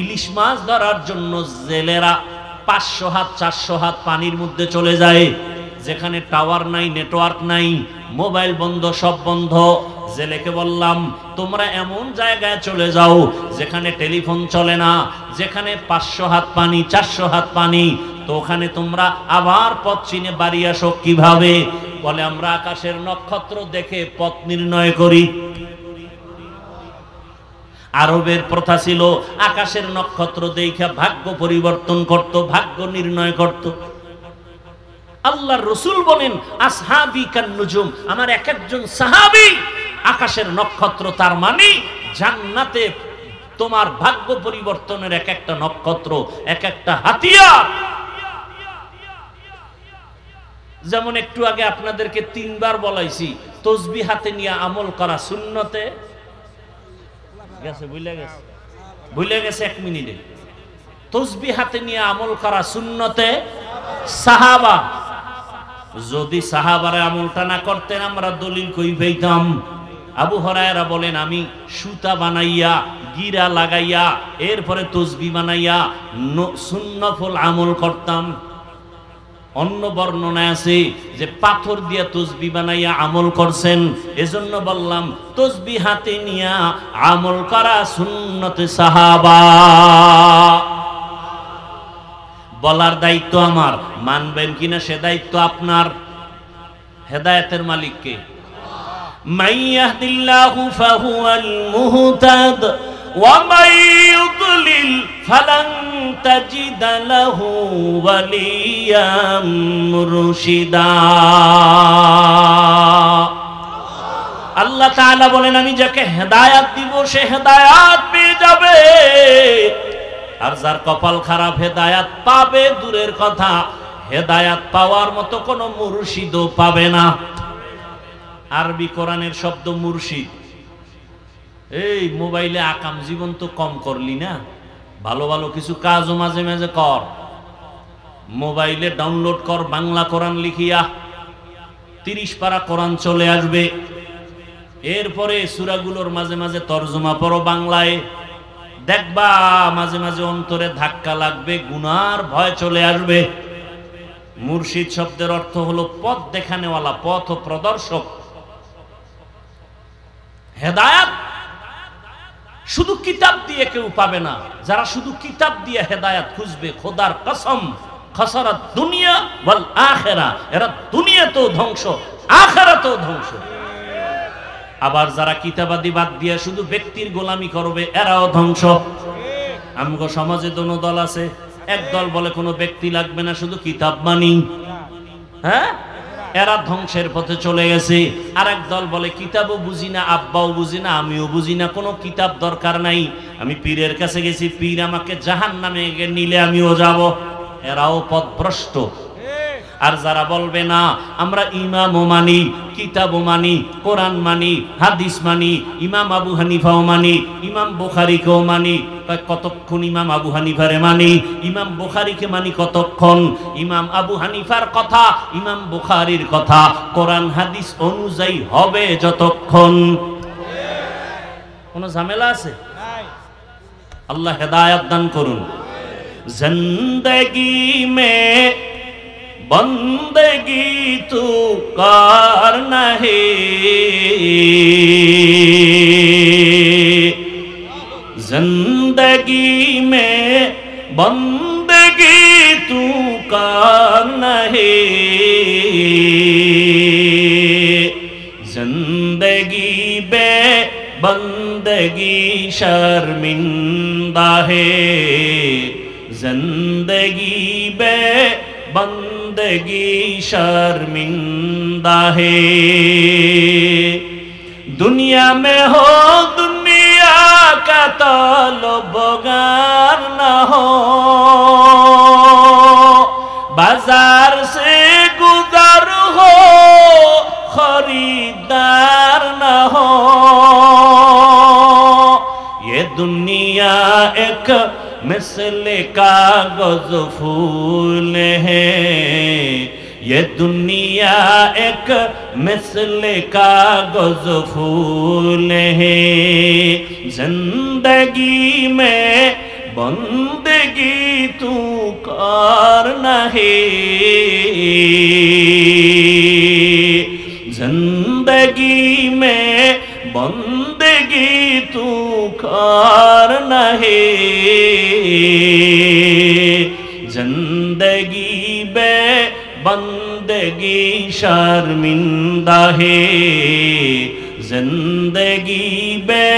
ইলিশ মাছ ধরার জন্য জেলেরা 500 হাত 400 হাত পানির মধ্যে চলে যায়, যেখানে টাওয়ার নাই, নেটওয়ার্ক নাই, মোবাইল বন্ধ, সব বন্ধ। জেলেকে বললাম, তোমরা এমন জায়গায় চলে যাও যেখানে টেলিফোন চলে না, যেখানে 500 হাত পানি, 400 হাত পানি। তো ওখানে তোমরা আবার পথ চিনে বাড়ি আসো কিভাবে? বলে, আমরা আকাশের নক্ষত্র দেখে পথ নির্ণয় করি। আরবের প্রথা ছিল আকাশের নক্ষত্র দেখে ভাগ্য পরিবর্তন করত, ভাগ্য নির্ণয় করত। আল্লাহর রাসূল বলেন, আসহাবি কান্নুজুম, আমার এক একজন সাহাবী আকাশের নক্ষত্র। তার মানে জান্নাতে তোমার ভাগ্য পরিবর্তনের এক একটা নক্ষত্র, এক একটা হাতিয়ার। যেমন একটু আগে আপনাদেরকে 3বার বলাইছি, তসবিহ হাতে নিয়ে আমল করা সুন্নতে গেছে, ভুলে গেছে 1 মিনিটে। তসবিহ হাতে নিয়ে আমল করা সুন্নতে সাহাবা। যদি সাহাবারে আমলটা না করতেন, আমরা দলিল কই পেতাম? আবু হুরায়রা বলেন আমি সুতা বানাইয়া গিরা লাগাইয়া এরপরে তসবিহ বানাইয়া সুন্নফল আমল করতাম। অন্য বর্ণনা আছে যে পাথর দিয়া তসবিহ বানাইয়া আমল করছেন। এজন্য বললাম তসবিহ হাতে নিয়া আমল করা সুন্নতে সাহাবা। বলার দায়িত্ব আমার, মানবেন কিনা সে দায়িত্ব আপনার। হেদায়েতের মালিক কে? মান ইয়াহদিল্লাহু ফাহুয়াল মুহতাদ ওয়া মান ইউদ্লিল ফালান তাজিদা লাহু ওয়ালিয়াম মুরশিদা। আল্লাহ তাআলা বলেন আমি যাকে হেদায়েত দিব সে হেদায়েত পেয়ে যাবে, আর যার কপাল খারাপ হেদায়েত পাবে দূরের কথা, হেদায়েত পাওয়ার মতো কোনো মুর্শিদও পাবে না। আরবি কোরআনের শব্দ মুর্শিদ। এই মোবাইলে আকাম জীবন তো কম করলি না, ভালো ভালো কিছু কাজও মাঝে মাঝে কর। মোবাইলে ডাউনলোড কর বাংলা কোরআন লিখিয়া, 30 পারা কোরআন চলে আসবে। এরপরে সূরাগুলোর মাঝে মাঝে তরজমা পড়ো বাংলায়, দেখবা মাঝে মাঝে অন্তরে ধাক্কা লাগবে, গুনার ভয় চলে আসবে। মুর্শিদ শব্দের অর্থ হলো পথ দেখানেওয়ালা, পথ প্রদর্শক। হেদায়েত শুধু কিতাব দিয়ে কেউ পাবে না। যারা শুধু কিতাব দিয়ে হেদায়েত খুঁজবে, খোদার কসম খাসারাত দুনিয়া ওয়াল আখিরা, এরা দুনিয়াতেও ধ্বংস আখিরাতেও ধ্বংস। আবার যারা কিতাবাদি বাদ দিয়ে শুধু ব্যক্তির গোলামি করবে, এরাও ধ্বংস। আমগো সমাজে দোনো দল আছে। এক দল বলে কোনো ব্যক্তি লাগবে না, শুধু কিতাব মানি। হ্যাঁ, এরা ধ্বংসের পথে চলে গেছে। আর এক দল বলে কিতাবও বুঝি না, আব্বাও বুঝি না, আমিও বুঝি না, কোনো কিতাব দরকার নাই, আমি পীরের কাছে গেছি, পীর আমাকে জাহান্নামে নিলে আমিও যাব। এরাও পথভ্রষ্ট। আর যারা বলবে না আমরা ইমামও মানি, কিতাবও মানি, কোরআন মানি, হাদিস মানি, ইমাম আবু হানিফাও মানি, ইমাম বুখারীকেও মানি, কতক্ষণ ইমাম আবু হানিফারে মানি, ইমাম বুখারীকে মানি কতক্ষণ? ইমাম আবু হানিফার কথা, ইমাম বুখারীর কথা কোরআন হাদিস অনুযায়ী হবে যতক্ষণ। কোনো ঝামেলা আছে? আল্লাহ হেদায়েত দান করুন। জিন্দেগি মে बंदगी तू करना है, जिंदगी में बंदगी तू करना है, जिंदगी बे बंदगी शर्मिंदा है, जिंदगी बे बंदगी शर्मिंदा है। दुनिया में हो दुनिया का तलबगार न हो, बाजार से गुजर हो खरीदार न हो। ये दुनिया एक मिसले कागज फूल है, ये दुनिया एक मिसले कागज फूल है, जिंदगी में बंदगी तू करना है, जिंदगी में बंदगी तू करना है, जिंदगी बे बंदगी शर्मिंदा है, जिंदगी बे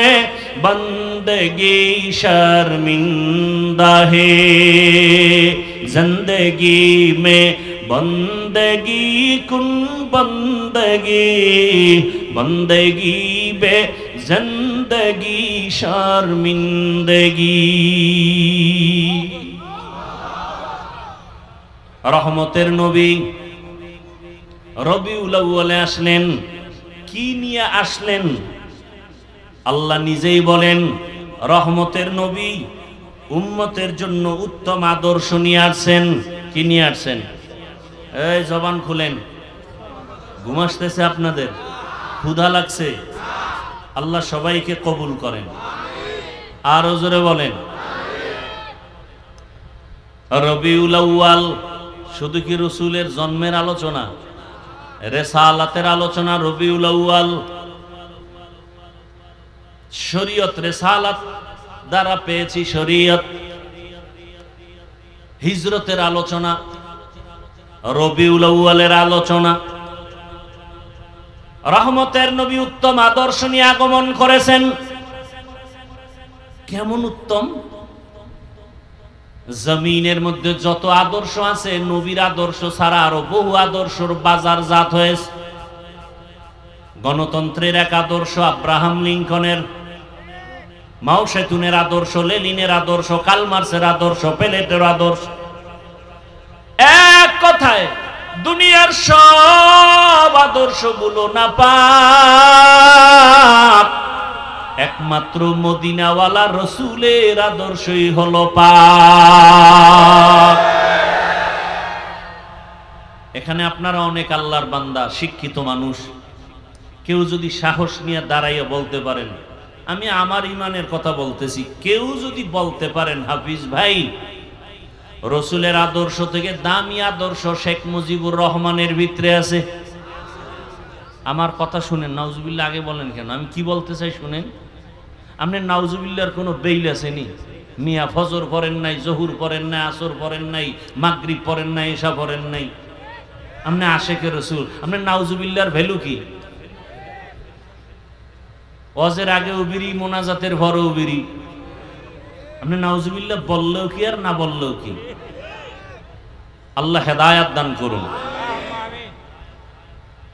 बंदगी शर्मिंदा है, जिंदगी में बंदगी कुन बंदगी, बंदगी बे जिंदगी शर्मिंदगी। रहमतेर नबी रबिउल आव्वाले আসলেন। কি নিয়ে আসলেন? আল্লাহ নিজেই বলেন রহমতের নবী উম্মতের জন্য উত্তম আদর্শ নিয়ে আসছেন। কি নিয়ে আসছেন? এই জবান খুলেন, ঘুম আসতেছে আপনাদের? ক্ষুধা লাগছে? আল্লাহ সবাইকে কবুল করেন, আর জোরে বলেন। রবিউল আউয়াল শুধু কি রসুলের জন্মের আলোচনা, রেসালাতের আলোচনা? রবিউল আউয়াল শরীয়ত, রেসালাত দ্বারা পেয়েছি শরীয়ত, হিজরতের আলোচনা, রবিউল আউয়ালের আলোচনা। রহমতের নবী উত্তম আদর্শ নিয়ে আগমন করেছেন। কেমন উত্তম? জমিনের মধ্যে যত আদর্শ আছে, নবীর আদর্শ ছাড়া আরো বহু আদর্শর বাজার জাত হয়েছে। গণতন্ত্রের এক আদর্শ আব্রাহাম লিঙ্কনের, মাও সেতুনের আদর্শ, লেনিনের আদর্শ, কালমার্সের আদর্শ, পেলেটের আদর্শ। এক কথায় দুনিয়ার সব আদর্শগুলো নাপাক, একমাত্র মদিনাওয়ালা রসুলের আদর্শই হলো পাক। এখানে আপনারা অনেক আল্লাহর বান্দা, শিক্ষিত মানুষ, কেউ যদি সাহস নিয়ে দাঁড়াইয়া বলতে পারেন, আমি আমার ইমানের কথা বলতেছি, কেউ যদি বলতে পারেন হাফিজ ভাই রসুলের আদর্শ থেকে দামি আদর্শ শেখ মুজিবুর রহমানের ভিতরে আছে, আমার কথা শুনেন। নাউজুবিল্লাহ আগে বলেন কেন? আমি কি বলতে চাই শুনেন। আপনি নাউজুবিল্লাহর কোনো বেইল আসেনি? মিয়া ফজর পড়েন নাই, জহুর পড়েন নাই, আসর পড়েন নাই, মাগরিব পড়েন নাই, এশা পড়েন নাই, আপনি আশেকে রসুল, আপনি নাউজুবিল্লাহর ভ্যালু কি? ওয়াজের আগেও বিড়ি, মোনাজাতের পরেও বিড়ি, আপনি নাউজুবিল্লাহ বললেও কি আর না বললেও কি? আল্লাহ হেদায়াত দান করুন।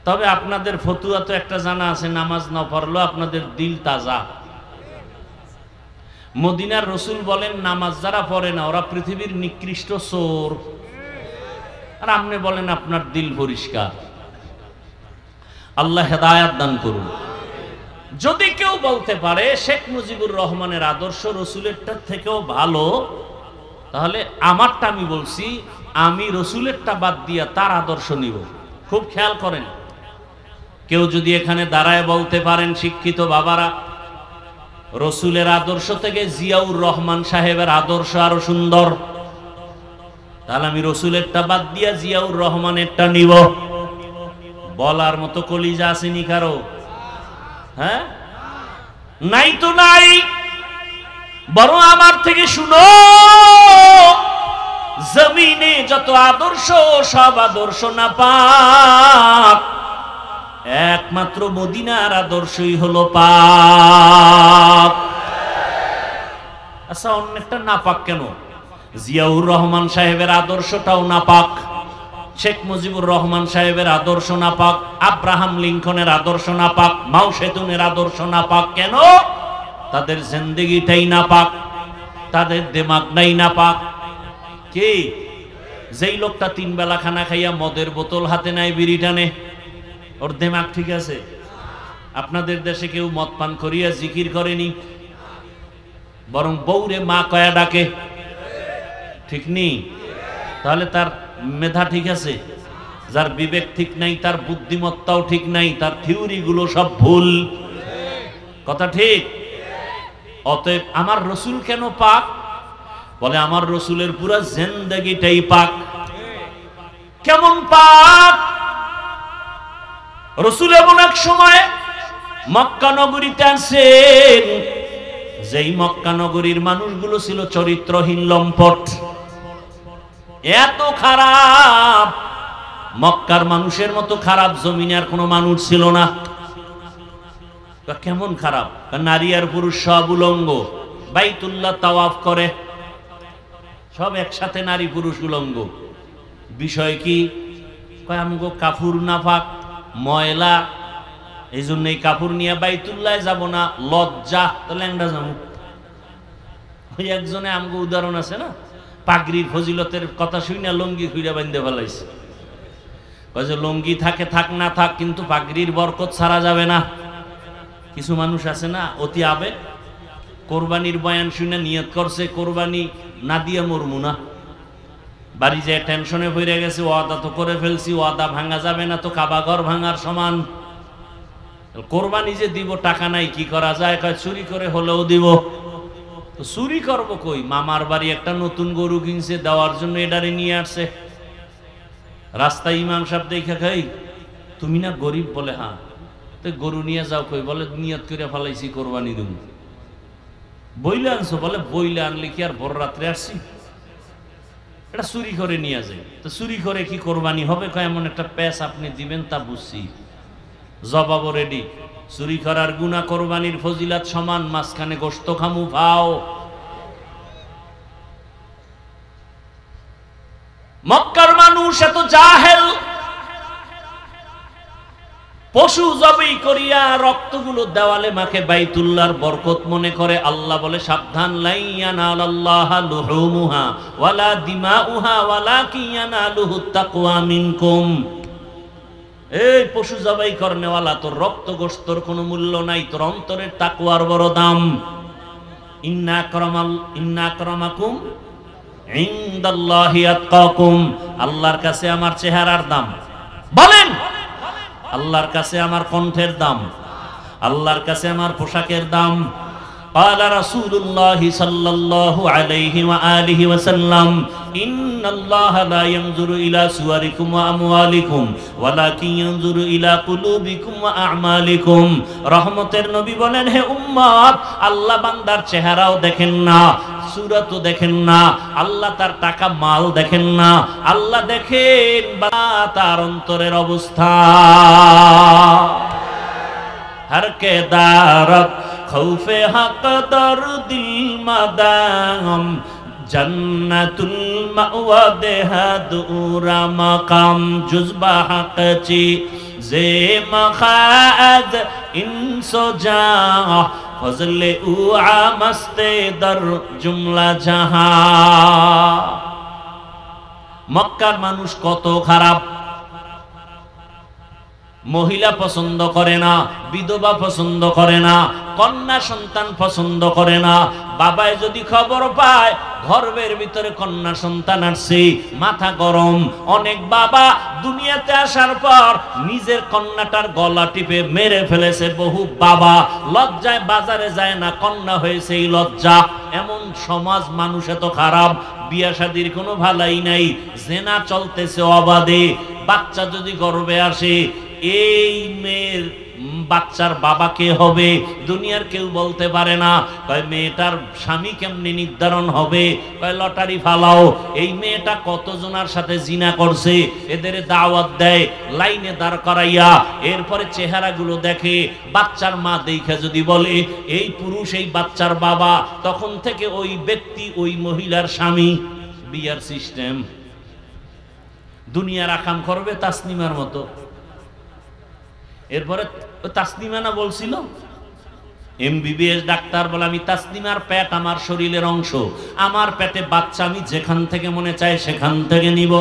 তবে আপনাদের ফতুয়া তো একটা জানা আছে, নামাজ না পড়লেও আপনাদের দিল তাজা। মদিনার রসুল বলেন নামাজ যারা পড়ে না ওরা পৃথিবীর নিকৃষ্ট চোর, আর আপনি বলেন আপনার দিল পরিষ্কার। আল্লাহ হেদায়াত দান করুন। যদি কেউ বলতে পারে শেখ মুজিবুর রহমানের আদর্শ রসুলেরটা থেকেও ভালো, তাহলে আমারটা আমি বলছি, আমি রসুলেরটা বাদ দিয়া তার আদর্শ নিব। খুব খেয়াল করেন, কেউ যদি এখানে দাঁড়ায় বলতে পারেন শিক্ষিত বাবারা রসুলের আদর্শ থেকে জিয়াউর রহমান সাহেবের আদর্শ আরো সুন্দর, তাহলে আমি রসুলেরটা বাদ দিয়া জিয়াউর রহমানেরটা নিব। বলার মতো কলিজা আসেনি কারো? হ্যাঁ, নাই তো নাই। বরং আমার থেকে শুনো, জমিনে যত আদর্শ সব আদর্শ নাপাক, একমাত্র মদিনার আদর্শই হলো পাক। আচ্ছা, অনেকটা নাপাক কেন? জিয়াউর রহমান সাহেবের আদর্শটাও নাপাক, শেখ মুজিবুর রহমান সাহেবের আদর্শ নাপাক, আব্রাহাম লিঙ্কনের আদর্শ নাপাক, মাও সেতুনের আদর্শ নাপাক। কেন? তাদের জিন্দেগিটাই নাপাক, তাদের দিমাগটাই নাপাক। কি? যেই লোকটা 3 বেলা খানা খাইয়া মদের বোতল হাতে নেয়, বিড়ি টানে, ওর দিমাগ ঠিক আছে? আপনাদের দেশে কেউ মদ পান করিয়া জিকির করেনি, বরং বউরে মা কয়া ডাকে, ঠিক নেই? তাহলে তার মেধা ঠিক আছে? যার বিবেক ঠিক নাই, তার বুদ্ধিমত্তাও ঠিক নাই, তার থিওরি গুলো সব ভুল। কথা ঠিক? অতএব আমার রসুল কেন পাক? বলে আমার রসুলের পুরা জিন্দেগিটাই পাক। কেমন পাক? রসুল এমন এক সময় মক্কা নগরীতে আসেন, যেই মক্কা নগরীর মানুষগুলো ছিল চরিত্রহীন, লম্পট, এত খারাপ। মক্কার মানুষের মতো খারাপ জমিনে আর কোনো মানুষ ছিল না। কেমন খারাপ? নারী আর পুরুষ সব উলঙ্গ, বাইতুল্লাহ তাওয়াফ করে, সব একসাথে নারী পুরুষ উলঙ্গ। বিষয় কি? কয় আমগো কাফুর নাফাক, ময়লা, এই জন্য এই কাপড় নিয়ে বাইতুল্লাহ যাব না, লজ্জা, তো ল্যাংড়া যাবো। ওই একজনে আমগো উদাহরণ আছে না, পাগড়ির ফজিলতের কথা শুনে লঙ্গি খুইরা বান্ধে ফেলাইছে। কয় যে লঙ্গি থাকে থাক না থাক, কিন্তু পাগড়ির বরকত ছাড়া যাবে না। কিছু মানুষ আছে না অতি আবেগ, কোরবানির বয়ান শুনে নিয়ত করছে কোরবানি না দিয়ে মরমু না, বাড়ি যায় টেনশনে পড়ে গেছে, ওয়াদা তো করে ফেলছি, ওয়াদা ভাঙা যাবে না, তো কাবা ঘর ভাঙার সমান। কোরবানি যে দিব টাকা নাই, কি করা যায়? কয় চুরি করে হলেও দিব। তো চুরি করবো কই? মামার বাড়ি একটা নতুন গরু কিনছে, দেওয়ার জন্য এটারে নিয়ে আসছে। রাস্তায় ইমাম সাহেব দেখে, খাই তুমি না গরিব? বলে হ্যাঁ। তো গরু নিয়ে যাও কই? বলে নিয়ত করে ফেলাইছি কোরবানি দেব। বইলে আনছো? বলে বইলে আনলে কি আর ভোর রাত্রে আসছি? এটা চুরি করে নিয়ে যায়। তো চুরি করে কি কোরবানি হবে? কয় এমন একটা প্যাচ আপনি দিবেন তা বুঝছি। জবাবও রেডি। চুরি করার গুনাহ কোরবানির ফজিলাত সমান, মাঝখানে গোশত খামু ভাও। মক্কার মানুষ এত জাহেল, পশু জবাই করিয়া রক্তগুলো দেওয়ালে মাখে বাইতুল্লাহর বরকত মনে করে। আল্লাহ বলে সাবধান, লাই ইয়ানালাল্লাহা লুহুমুহা ওয়ালা দিমাউহা ওয়ালাকিন ইয়ানালুহুত তাকওয়া মিনকুম। এই পশু জবাই করনেওয়ালা, তোর রক্ত গোশতর কোনো মূল্য নাই, তোর অন্তরের তাকওয়ার বড় দাম। ইন্না আকরামাকুম ইনদাল্লাহি আতকাকুম। আল্লাহর কাছে আমার চেহারার দাম। বলেন, আল্লাহর কাছে আমার কণ্ঠের দাম, আল্লাহর কাছে আমার পোশাকের দাম। قال رسول الله صلى الله عليه وآله وسلم إن الله لا ينظر إلى صوركم وأموالكم ولكن ينظر إلى قلوبكم وأعمالكم। রহমতের নবী বলেন, হে উম্মত, আল্লাহ বান্দার চেহারাও দেখেন না, সূরাতও দেখেন না, আল্লাহ তার টাকা মাল দেখেন না, আল্লাহ দেখেন তার অন্তরের অবস্থা। हर के दारत खौफे हक दर दिल मदाम जन्नतुल मअवा देहदूरा मकाम जुज़बा हक ची जे मखाद इंसो जा फजले उआ मस्ते दर जुमला जहां। মক্কার মানুষ কত খারাপ। মহিলা পছন্দ করে না, বিধবা পছন্দ করে না, কন্যা সন্তান পছন্দ করে না। বাবায় যদি খবর পায় গর্ভের ভিতরে কন্যা সন্তান আসছে, মাথা গরম। অনেক বাবা দুনিয়াতে আসার পর নিজের কন্যাটার গলা টিপে মেরে ফেলেছে। বহু বাবা লজ্জায় বাজারে যায় না, কন্যা হয়েছে এই লজ্জা। এমন সমাজ, মানুষ এত খারাপ। বিয়া শাদীর কোনো ভালাই নাই, জেনা চলতেছে অবাধে। বাচ্চা যদি গর্ভে আসে, এই মেয়ের বাচ্চার বাবা কে হবে দুনিয়ার কেউ বলতে পারে না। কয় মেয়েটার স্বামী কেমনি নির্ধারণ হবে? কয় লটারি ফালাও। এই মেয়েটা কতজনের সাথে জিনা করছে, এদের দাওয়াত দেয় লাইনে দাঁড় করাইয়া। এরপরে চেহারাগুলো দেখে। বাচ্চার মা দেখে যদি বলে এই পুরুষ এই বাচ্চার বাবা, তখন থেকে ওই ব্যক্তি ওই মহিলার স্বামী। বিয়ার সিস্টেম। দুনিয়ার আকাম করবে তাসনিমার মতো। এরপরে তাসনিমা না বলছিল, এমবিবিএস ডাক্তার বলে আমি তাসনিমার পেট আমার শরীরের অংশ, আমার পেটে বাচ্চা, আমি যেখান থেকে মনে চায় সেখান থেকে নিব।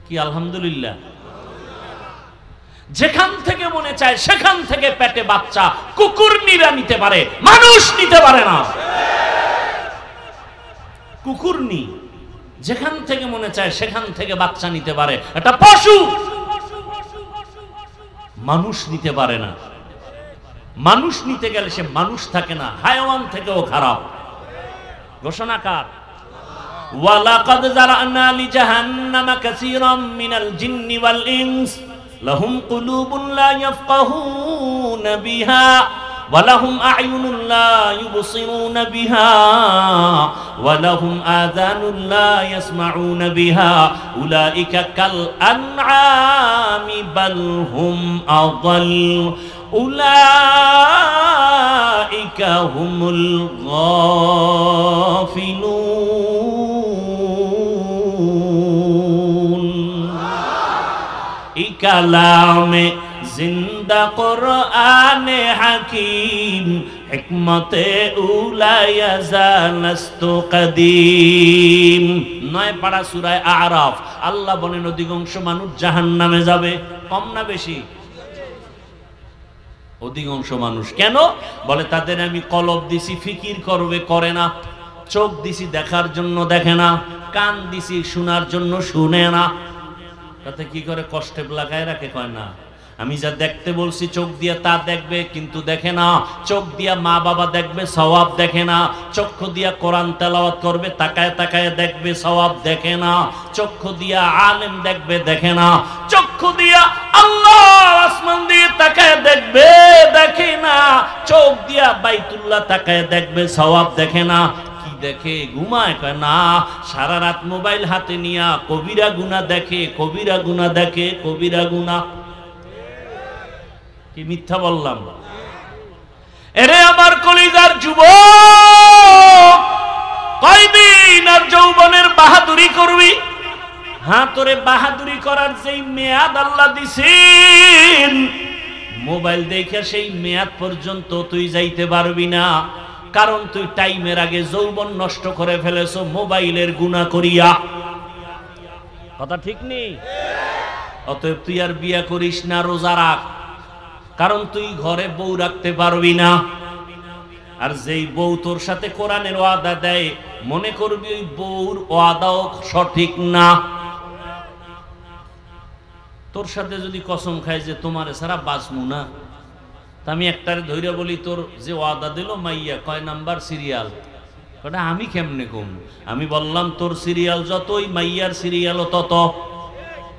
কি আলহামদুলিল্লাহ। যেখান থেকে মনে চায় সেখান থেকে পেটে বাচ্চা। কুকুর নিতে পারে, মানুষ নিতে পারে না। কুকুর যেখান থেকে মনে চায় সেখান থেকে বাচ্চা নিতে পারে, এটা পশু। মানুষ নিতে পারে না। মানুষ নিতে গেলে সে মানুষ থাকে না, হায়াওয়ান থেকেও খারাপ। ঘোষণাকার, ওয়ালাকাদ যারানা লিজাহান্নামা কাসীরাম মিনাল জিন্নি ওয়াল ইনস লাহুম কুলুবুন লা ইয়াফকাহুনা বিহা ওয়ালাহুম আ'য়ুনুন লা ইউবসিরুনা বিহা ওয়ালাহুম আযানুন লা ইয়াসমাউনা বিহা উলাইকা কাল আনআমি বাল হুম আযাল উলাইকা হুমুল গাফিলুন। এই কালামে জিন্দা কোরআনে হাকিম হিকমতে উলায়া জানাস্তু কদিম। 9 পারা সূরা আরাফ। আল্লাহ বলেন অধিকাংশ মানুষ জাহান্নামে যাবে। কম না বেশি? অধিকাংশ মানুষ। কেন? বলে তাদের আমি কলব দিছি ফিকির করবে, করে না। চোখ দিছি দেখার জন্য, দেখে না। কান দিছি শোনার জন্য, শুনে না। তাতে কি করে? কষ্টে লাগায় রাখে। কয় না আমি যা দেখতে বলছি চোখ দিয়ে তা দেখবে, কিন্তু দেখে না। চোখ দিয়া মা বাবা দেখবে, সওয়াব দেখে না। চক্ষু দিয়া কোরআন তেলাওয়াত করবে, তাকায় তাকায় দেখবে, সওয়াব দেখে না। চক্ষু দিয়া আলেম দেখবে, দেখে না। চক্ষু দিয়া আল্লাহ আসমান দিয়ে তাকায় দেখবে, দেখে না। চোখ দিয়া বাইতুল্লাহ তাকায় দেখবে, সওয়াব দেখে না। কি দেখে? ঘুমায়? কয় না, সারা রাত মোবাইল হাতে নিয়া কবিরা গুনাহ দেখে, কবিরা গুনাহ দেখে, কবিরা গুনাহ। কি মিথ্যা বললাম? এরে আমার কলিজার যুবক, কয়দিন আর যৌবনের বাহাদুরি করবি? হ্যাঁ, তোরে বাহাদুরি করার যেই মেয়াদ আল্লাহ দিছেন, মোবাইল দেখে সেই মেয়াদ পর্যন্ত তুই যাইতে পারবি না। কারণ তুই টাইমের আগে যৌবন নষ্ট করে ফেলেছ মোবাইলের গুনাহ করিয়া। কথা ঠিক নেই? অতএব তুই আর বিয়া করিস না, রোজা রাখ। কারণ তুই ঘরে বউ রাখতে পারবি না। আর যেই বউ তোর সাথে কোরআনের ওয়াদা দেয়, মনে করবি ওই বউর ওয়াদাও সঠিক না। তোর সাথে যদি কসম খায় যে তোমারে ছাড়া বাঁচমু না, তা আমি একটারে ধৈর্য বলি, তোর যে ওয়াদা দিল মাইয়া কয় নাম্বার সিরিয়াল? কটা আমি কেমনে কম? আমি বললাম তোর সিরিয়াল যতই, মাইয়ার সিরিয়ালও তত।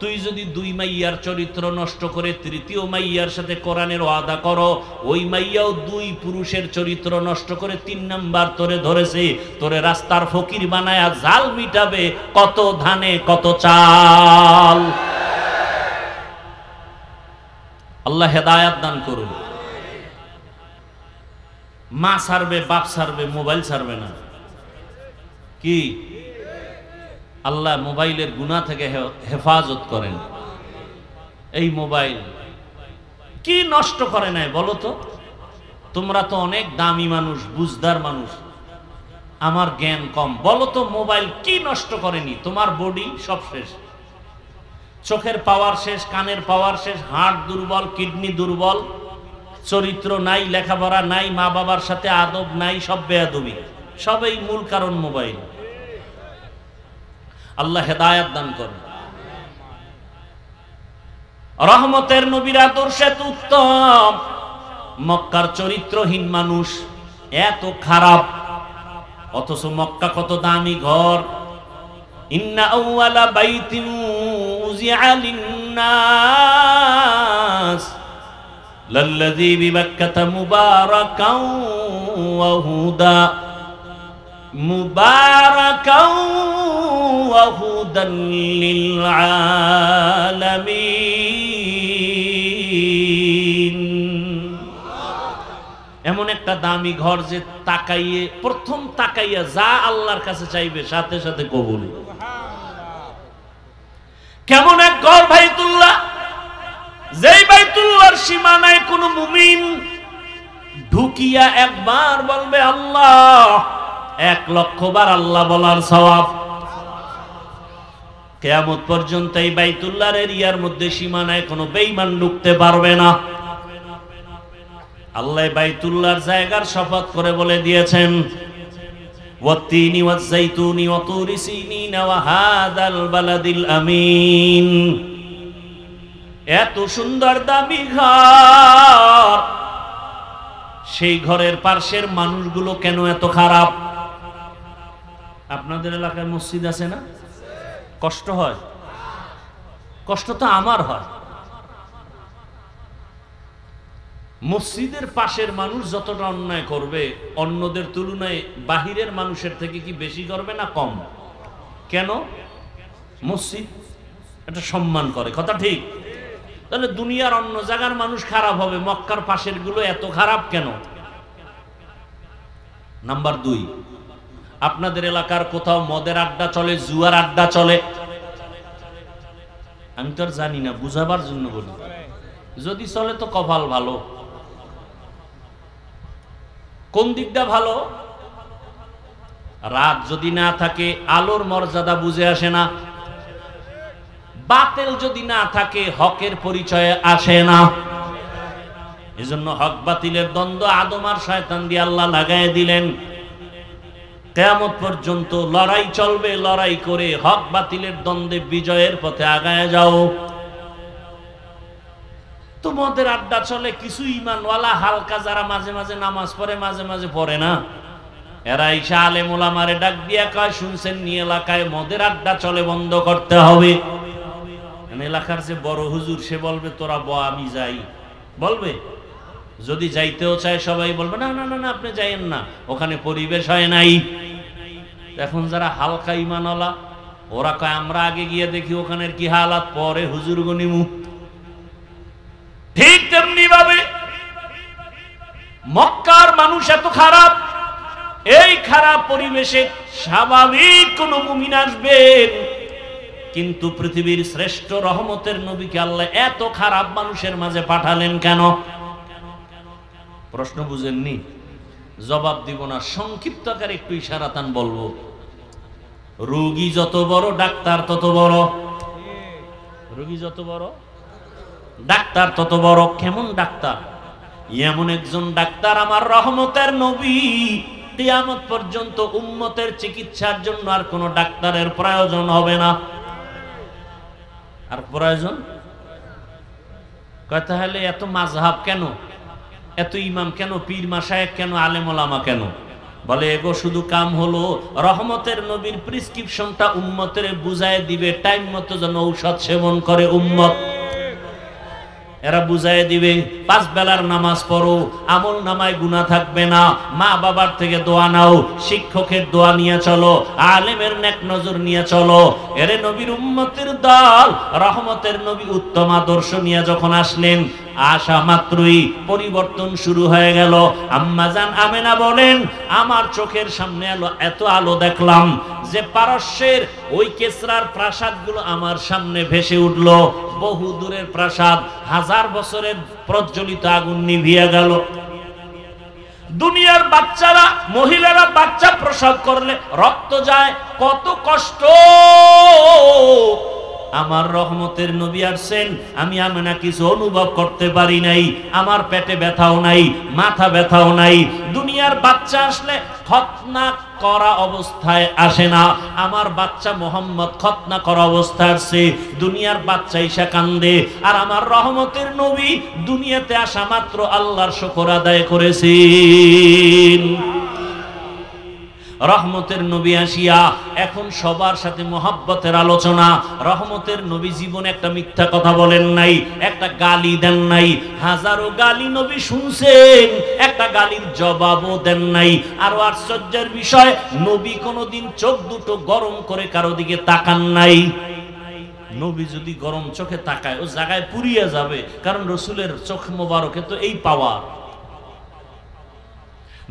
তুই যদি দুই মাইয়ার চরিত্র নষ্ট করে তৃতীয় মাইয়ার সাথে কোরআনের ওয়াদা করো, ওই মাইয়াও দুই পুরুষের চরিত্র নষ্ট করে 3 নাম্বার তোরে ধরেছে। তোরে রাস্তার ফকির বানায়া জাল মিটাবে, কত ধানে কত চাল। আল্লাহ হেদায়াত দান করুন। মা ছাড়বে, বাপ ছাড়বে, মোবাইল ছাড়বে না। কি আল্লাহ মোবাইলের গুনাহ থেকে হেফাজত করেন। এই মোবাইল কি নষ্ট করে নাই বলো তো? তোমরা তো অনেক দামি মানুষ, বুঝদার মানুষ, আমার জ্ঞান কম। বলো তো মোবাইল কি নষ্ট করেনি? তোমার বডি সব শেষ, চোখের পাওয়ার শেষ, কানের পাওয়ার শেষ, হার্ট দুর্বল, কিডনি দুর্বল, চরিত্র নাই, লেখাপড়া নাই, মা বাবার সাথে আদব নাই, সব বেয়াদবি। সবই মূল কারণ মোবাইল। আল্লাহ হেদায়াত দান করেন। রহমতের নবীর আদর্শে উত্তম, মক্কার চরিত্রহীন মানুষ এত খারাপ, অথচ মক্কা কত দামি ঘর। ইন্না আউয়ালা বাইতিন উযিআ লিন-নাস লাল্লাযী বিবাক্কাতা মুবারাকাও ওয়া হুদা মুবারাকাও ওয়া হুদান লিল আলামিন। এমন একটা দামি ঘর যে তাকাইয়ে, প্রথম তাকাইয়া যা আল্লাহর কাছে চাইবে সাথে সাথে কবুল। কেমন এক ঘর বাইতুল্লাহ, যেই বাইতুল্লাহর সীমানায় কোন মুমিন ঢুকিয়া একবার বলবে আল্লাহ, 1,00,000 বার আল্লাহ বলার সওয়াব। কিয়ামত পর্যন্ত এই বাইতুল্লাহর এরিয়ার মধ্যে সীমানায় কোনো বেঈমান ঢুকতে পারবে না। আল্লাহ বাইতুল্লাহর জায়গার শপথ করে বলে দিয়েছেন, ওয়াত্তিনি ওয়াজ-যাইতুনি ওয়া তুরি সিনিন ওয়া হাযাল বালাদিল আমিন। এত সুন্দর দামি ঘর, সেই ঘরের পাশের মানুষগুলো কেন এত খারাপ? আপনাদের এলাকায় মসজিদ আছে না? কষ্ট হয়? কষ্ট তো আমার হয়। মসজিদের পাশের মানুষ যতটা অন্যায় করবে, অন্যদের তুলনায় বাহিরের মানুষের থেকে কি বেশি করবে না কম? কেন? মসজিদ এটা সম্মান করে, কথা ঠিক? তাহলে দুনিয়ার অন্য জায়গার মানুষ খারাপ হবে, মক্কার পাশের গুলো এত খারাপ কেন? নাম্বার 2, আপনাদের এলাকার কোথাও মদের আড্ডা চলে, জুয়ার আড্ডা চলে? আমি তো আর জানি না, বুঝাবার জন্য বলি। যদি চলে তো কপাল ভালো। কোন দিকটা ভালো? রাত যদি না থাকে আলোর মর্যাদা বুঝে আসে না, বাতিল যদি না থাকে হকের পরিচয় আসে না। এজন্য হক বাতিলের দ্বন্দ্ব আদম আর শয়তান দিয়ে আল্লাহ লাগায় দিলেন। কিয়ামত পর্যন্ত লড়াই চলবে, লড়াই করে হক বাতিলের দ্বন্দ্বে বিজয়ের পথে আগায় যাও। তো মদের আড্ডা চলে, কিছু ইমানওয়ালা হালকা যারা মাঝে মাঝে নামাজ পড়ে মাঝে মাঝে পড়ে না, এরা ঈশা আলেম ওলামারে ডাক দিয়া কয়, শুনছেন নি এলাকায় মদের আড্ডা চলে, বন্ধ করতে হবে। এলাকার যে বড় হুজুর সে বলবে তোরা ব আমি যাই, বলবে। যদি যাইতেও চায় সবাই বলবে না না না না আপনি যাইয়েন না, ওখানে পরিবেশ হয় নাই। এখন যারা হালকা ইমানওয়ালা ওরা কয় আমরা আগে গিয়ে দেখি ওখানের কি হালাত, পরে হুজুর গনিমু। ঠিক তেমনি ভাবে মক্কার মানুষ এত খারাপ, এই খারাপ পরিবেশে স্বাভাবিক কোন মুমিন আসবেন, কিন্তু পৃথিবীর শ্রেষ্ঠ রহমতের নবীকে আল্লাহ এত খারাপ মানুষের মাঝে পাঠালেন কেন? প্রশ্ন বুঝেননি? জবাব দিব না, সংক্ষিপ্ত আকারে একটু ইশারাতান বলবো। রোগী যত বড় ডাক্তার তত বড়, রোগী যত বড় ডাক্তার তত বড়। কেমন ডাক্তার? এমন একজন ডাক্তার আমার রহমতের নবী, কিয়ামত পর্যন্ত উম্মতের চিকিৎসার জন্য আর কোন ডাক্তারের প্রয়োজন হবে না। আর প্রয়োজন কথা হলে এত মাযহাব কেন, এত ইমাম কেন, পীর মাশায়েখ কেন, আলেম ওলামা কেন? বলে এগো শুধু কাম হলো রহমতের নবীর প্রেসক্রিপশনটা উম্মতের বুঝায় দিবে, টাইম মতো যেন ঔষধ সেবন করে উম্মত। এরা বুঝায় দিবে 5 বেলার নামাজ পড়ো, আমল নামায় গুনাহ থাকবে না, মা বাবার থেকে দোয়া নাও, শিক্ষকের দোয়া নিয়ে চলো, আলেমের নেক নজর নিয়ে চলো। এরে নবীর উম্মতের দল রহমতের নবী উত্তম আদর্শ নিয়ে যখন আসলেন, আসা মাত্রই পরিবর্তন শুরু হয়ে গেল। আম্মা জান আমেনা বলেন, আমার চোখের সামনে এত আলো দেখলাম যে পারস্যের ওই কেসরার প্রাসাদগুলো আমার সামনে ভেসে উঠল। বহু দূরের প্রাসাদ, 1000 বছরের প্রজ্বলিত আগুন নিভিয়ে গেল। দুনিয়ার বাচ্চারা, মহিলারা বাচ্চা প্রসব করলে রক্ত যায়, কত কষ্ট। আমার রহমতের নবী আসছেন, আমি আমেনা কিছু অনুভব করতে পারি নাই, আমার পেটে ব্যথাও নাই, মাথা ব্যথাও নাই। দুনিয়ার বাচ্চা আসলে খতনা করা অবস্থায় আসে না, আমার বাচ্চা মোহাম্মদ খতনা করা অবস্থায় আসছে। দুনিয়ার বাচ্চা ঈশা কান্দে, আর আমার রহমতের নবী দুনিয়াতে আসা মাত্র আল্লাহর শুকর আদায় করেছেন। রহমতের নবী আসিয়া এখন সবার সাথে মহব্বতের আলোচনা। রহমতের নবী জীবনে একটা মিথ্যা কথা বলেন নাই, একটা গালি দেন নাই। হাজারো গালি নবী শুনছেন, একটা গালির জবাবও দেন নাই। আরো আশ্চর্যের বিষয়, নবী কোনোদিন চোখ দুটো গরম করে কারো দিকে তাকান নাই। নবী যদি গরম চোখে তাকায় ও জায়গায় পুড়িয়ে যাবে, কারণ রসুলের চোখ মোবারকে তো এই পাওয়া।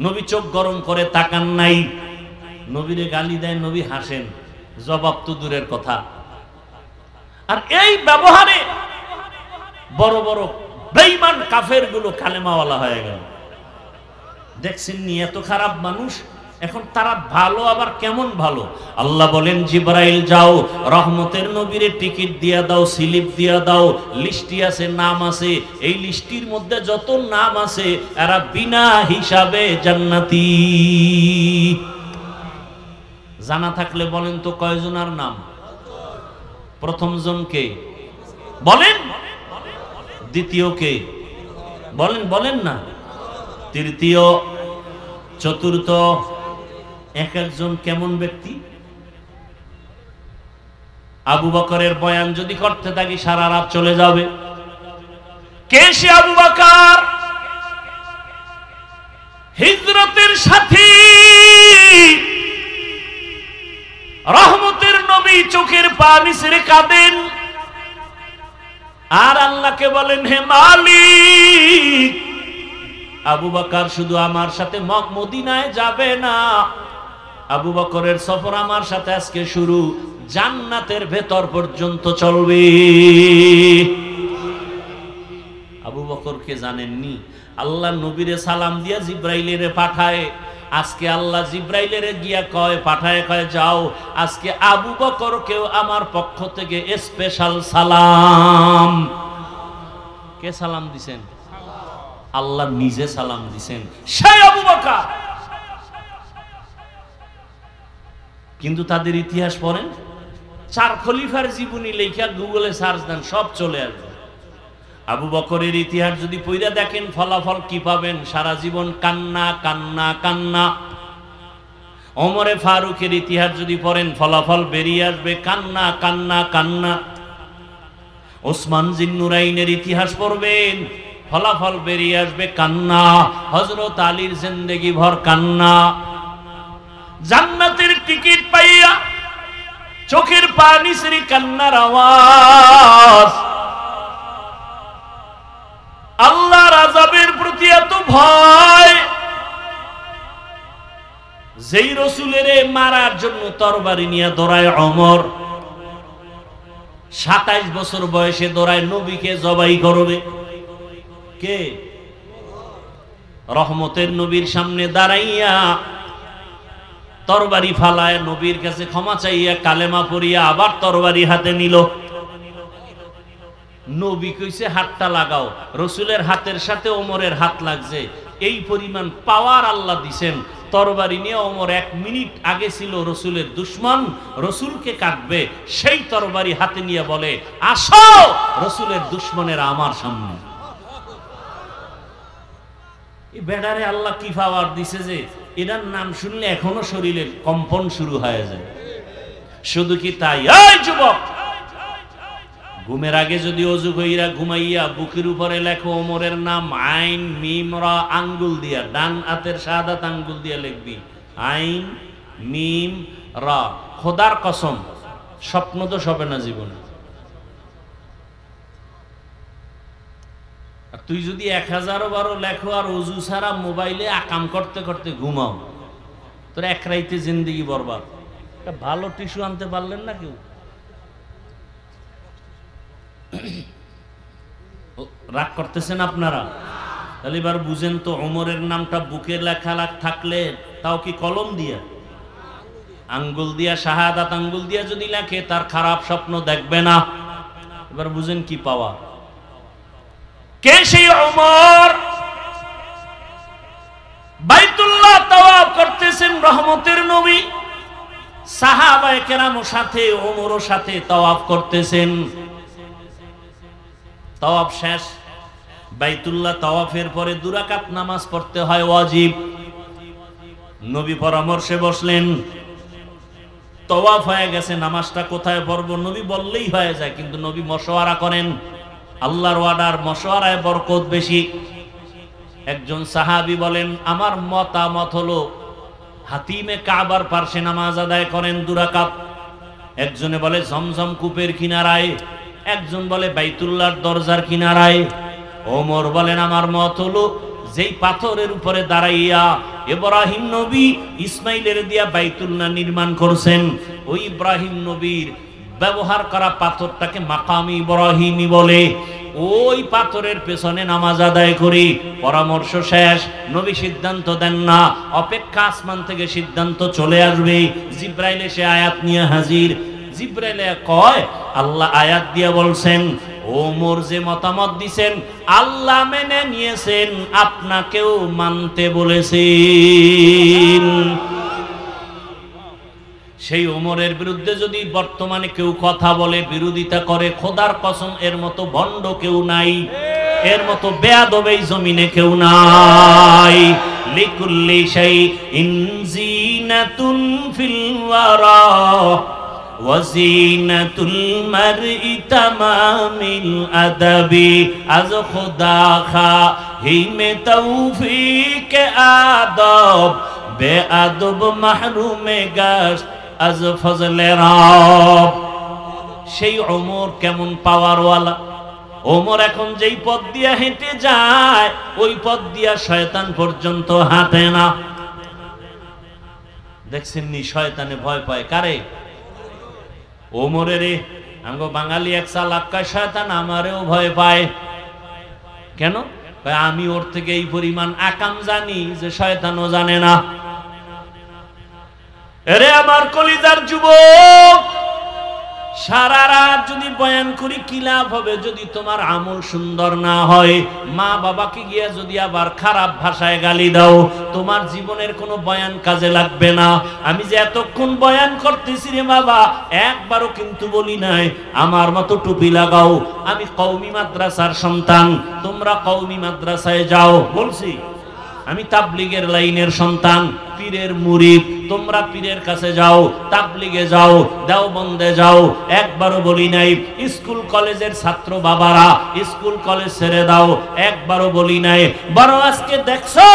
নবী চোখ গরম করে তাকান নাই। নবীরে গালি দেয়, নবী হাসেন, জবাব তো দূরের কথা। আর এই ব্যবহারে বড় বড় বেঈমান কাফের গুলো কালেমাওয়ালা হয়ে গেল। দেখছেন নি এত খারাপ মানুষ, এখন তারা ভালো আবার কেমন ভালো। আল্লাহ বলেন, জিবরাইল যাও রহমতের নবীরে টিকিট দিয়া দাও, স্লিপ দিয়া দাও, লিস্টি আছে, নাম আছে, এই লিস্টির মধ্যে যত নাম আছে এরা বিনা হিসাবে জান্নাতি। জানা থাকলে বলেন তো কয়জনের নাম? প্রথম জন কে বলেন, দ্বিতীয় কে বলেন, বলেন না, তৃতীয়, চতুর্থ, এক একজন কেমন ব্যক্তি। আবু বকরের বয়ান যদি করতে থাকি সারা রাত চলে যাবে। কে সে আবু বকর? হিজরতের সাথী, রহমতের নবী চোখের পানি ছেড়ে কাঁদেন আর আল্লাহকে বলেন, হে মালিক, আবু বকর শুধু আমার সাথে মদিনায় যাবে না, আবু বকরের সফর আমার সাথে আজকে শুরু, জান্নাতের ভেতর পর্যন্ত চলবে। আবু বকরকে জানেননি? আল্লাহ নবীরে সালাম দিয়া জিব্রাইলের পাঠায়। আজকে আল্লাহ জিব্রাইলের গিয়া কয়, পাঠায় কয়, যাও আজকে আবু বকরকেও আমার পক্ষ থেকে স্পেশাল সালাম। কে সালাম দিছেন? আল্লাহ নিজে সালাম দিছেন, সেই আবু বকর। কিন্তু তাদের ইতিহাস পড়েন, 4 খলিফার জীবনী লেখা গুগলে সার্চ দেন, সব চলে আসবে। আবু বকরের ইতিহাস যদি পড়া দেখেন ফলাফল কি পাবেন? সারা জীবন কান্না কান্না কান্না। ওমরে ফারুকের ইতিহাস যদি পড়েন ফলাফল বেরিয়ে আসবে কান্না কান্না কান্না। ওসমান জিন্নুরাইনের ইতিহাস পড়বেন ফলাফল বেরিয়ে আসবে কান্না। হযরত আলীর জিন্দেগি ভর কান্না। জান্নাতের টিকিট পাইয়া চোখের পানি সেরি কান্নার আওয়াজ। আল্লাহর আযাবের প্রতি এত ভয়, যেই রাসূলের মারার জন্য তরবারি নিয়ে দৌড়ায় ওমর, 27 বছর বয়সে দৌড়ায় নবীকে জবাই করবে। কে? রহমতের নবীর সামনে দাঁড়াইয়া তরবারি ফালায় নবীর কাছে ক্ষমা চাইয়া কালেমা পড়িয়া আবার তরবারি হাতে নিল। নবী কইছে হাতটা লাগাও, রসুলের হাতের সাথে ওমরের হাত লাগছে। এই পরিমাণ পাওয়ার আল্লাহ দিছেন। তরবারি নিয়ে ওমর 1 মিনিট আগে ছিল রসুলের দুশমন, রসুলকে কাটবে, সেই তরবারি হাতে নিয়ে বলে আসো রসুলের দুশমনেরা আমার সামনে। এই বেড়ারে আল্লাহ কি পাওয়ার দিছে যে এটার নাম শুনলে এখনো শরীরের কম্পন শুরু হয়ে যায়। শুধু কি তাই? এই যুবক, ঘুমের আগে যদি অজু কইরা ঘুমাইয়া বুকের উপরে লেখো ওমরের নাম, আইন মিম রা আঙ্গুল দিয়া, ডান হাতের শাহাদাত আঙ্গুল দিয়া লিখবি আইন মিম রা। খোদার কসম স্বপ্ন তো হবে না জীবনে। তুই যদি 1000 বারও লেখো আর অজু ছাড়া মোবাইলে আকাম করতে করতে ঘুমাও, তোর এক রাইতে জিন্দেগি বরবাদ। একটা ভালো টিস্যু আনতে পারলেন না কেউ? রাগ করতেছেন আপনারা? তাহলে এবার বুঝেন তো, ওমরের নামটা বুকে লেখা থাকলে তাও কি কলম দিয়া, আঙ্গুল দিয়া, শাহাদাত আঙ্গুল দিয়া যদি লেখে তার খারাপ স্বপ্ন দেখবে না। এবার বুঝেন কি পাওয়া। কে সেই ওমর? বাইতুল্লাহ তাওয়াফ করতেছেন রহমতের নবী, সাহাবায়ে কেরামের সাথে ওমরও সাথে তাওয়াফ করতেছেন। তাওয়াফ শেষ, বাইতুল্লাহ তাওয়াফের পরে 2 রাকাত নামাজ পড়তে হয় ওয়াজিব। নবী পরামর্শে বসলেন, তাওয়াফ হয়ে গেছে, নামাজটা কোথায় পড়বো? নবী বললেই হয়ে যায়, কিন্তু নবী মশওয়ারা করেন। আল্লাহর ওয়াদার মশওয়ারায় বরকত বেশি। একজন সাহাবী বলেন, আমার মতামত হলো হাতিমে কাবার পার্শ্বে নামাজ আদায় করেন 2 রাকাত। একজনে বলে জমজম কূপের কিনারায়, একজন বলে বাইতুল্লাহর দরজার কিনারায়। ওমর বলেন, আমার মত হলো যেই পাথরের উপরে দাঁড়াইয়া ইব্রাহিম নবী ইসমাইলের দিয়া বাইতুল্লাহ নির্মাণ করছেন, ওই ইব্রাহিম নবীর ব্যবহার করা পাথরটাকে মাকাম ইব্রাহিমী বলে, ওই পাথরের পেছনে নামাজ আদায় করি। পরামর্শ শেষ, নবী সিদ্ধান্ত দেন না, অপেক্ষা আসমান থেকে সিদ্ধান্ত চলে আসবে। জিব্রাইল এসে আয়াত নিয়ে হাজির। জিব্রাইল কয়, আল্লাহ আয়াত দিয়ে বলছেন ওমর যে মতামত দিছেন আল্লাহ মেনে নিয়েছেন, আপনাকেও মানতে বলেছেন। সেই ওমরের বিরুদ্ধে যদি বর্তমানে কেউ কথা বলে, বিরোধিতা করে, খোদার কসম এর মতো ভণ্ড কেউ নাই, এর মতো বেয়াদব এই জমিনে কেউ নাই। লিকুল্লি শাইইন জিনাতুন ফিল ওয়ারা ওয়াজিনাতুল মারই তামামিল আদাবি, আজ খোদা খাহিমে তৌফিক আদব, বেআদব মাহরুমে গাশ আজ ফজলে রব। সেই ওমর কেমন পাওয়ারওয়ালা! ওমর এখন যেই পথ দিয়া হেঁটে যায়, ওই পথ দিয়া শয়তান পর্যন্ত হাঁটে না। দেখছেন নি, শয়তানে ভয় পায় কারে? ওমরের। আঙ্গো বাঙালি এক চালাক, শয়তান আমারেও ভয় পায়। কেন? আমি ওর থেকে এই পরিমাণ আকাম জানি যে শয়তানও জানে না। এরে আমার কলিজার যুবক, সারা রাত যদি বয়ান করি কি লাভ হবে যদি তোমার আমল সুন্দর না হয়? মা বাবাকে গিয়া যদি আবার খারাপ ভাষায় গালি দাও, তোমার জীবনের কোনো বয়ান কাজে লাগবে না। আমি যে এতক্ষণ বয়ান করতেছি রে বাবা, একবারও কিন্তু বলি নাই আমার মতো টুপি লাগাও। আমি কওমি মাদ্রাসার সন্তান, তোমরা কওমি মাদ্রাসায় যাও বলছি। আমি তাবলিগের লাইনের সন্তান, পীরের মুরিদ, তোমরা পীরের কাছে যাও, তাবলিগে যাও, দেওবন্দে যাও। একবারও বলি নাই স্কুল কলেজের ছাত্র বাবারা স্কুল কলেজ ছেড়ে দাও, একবারও বলি নাই। বড় আজকে দেখছো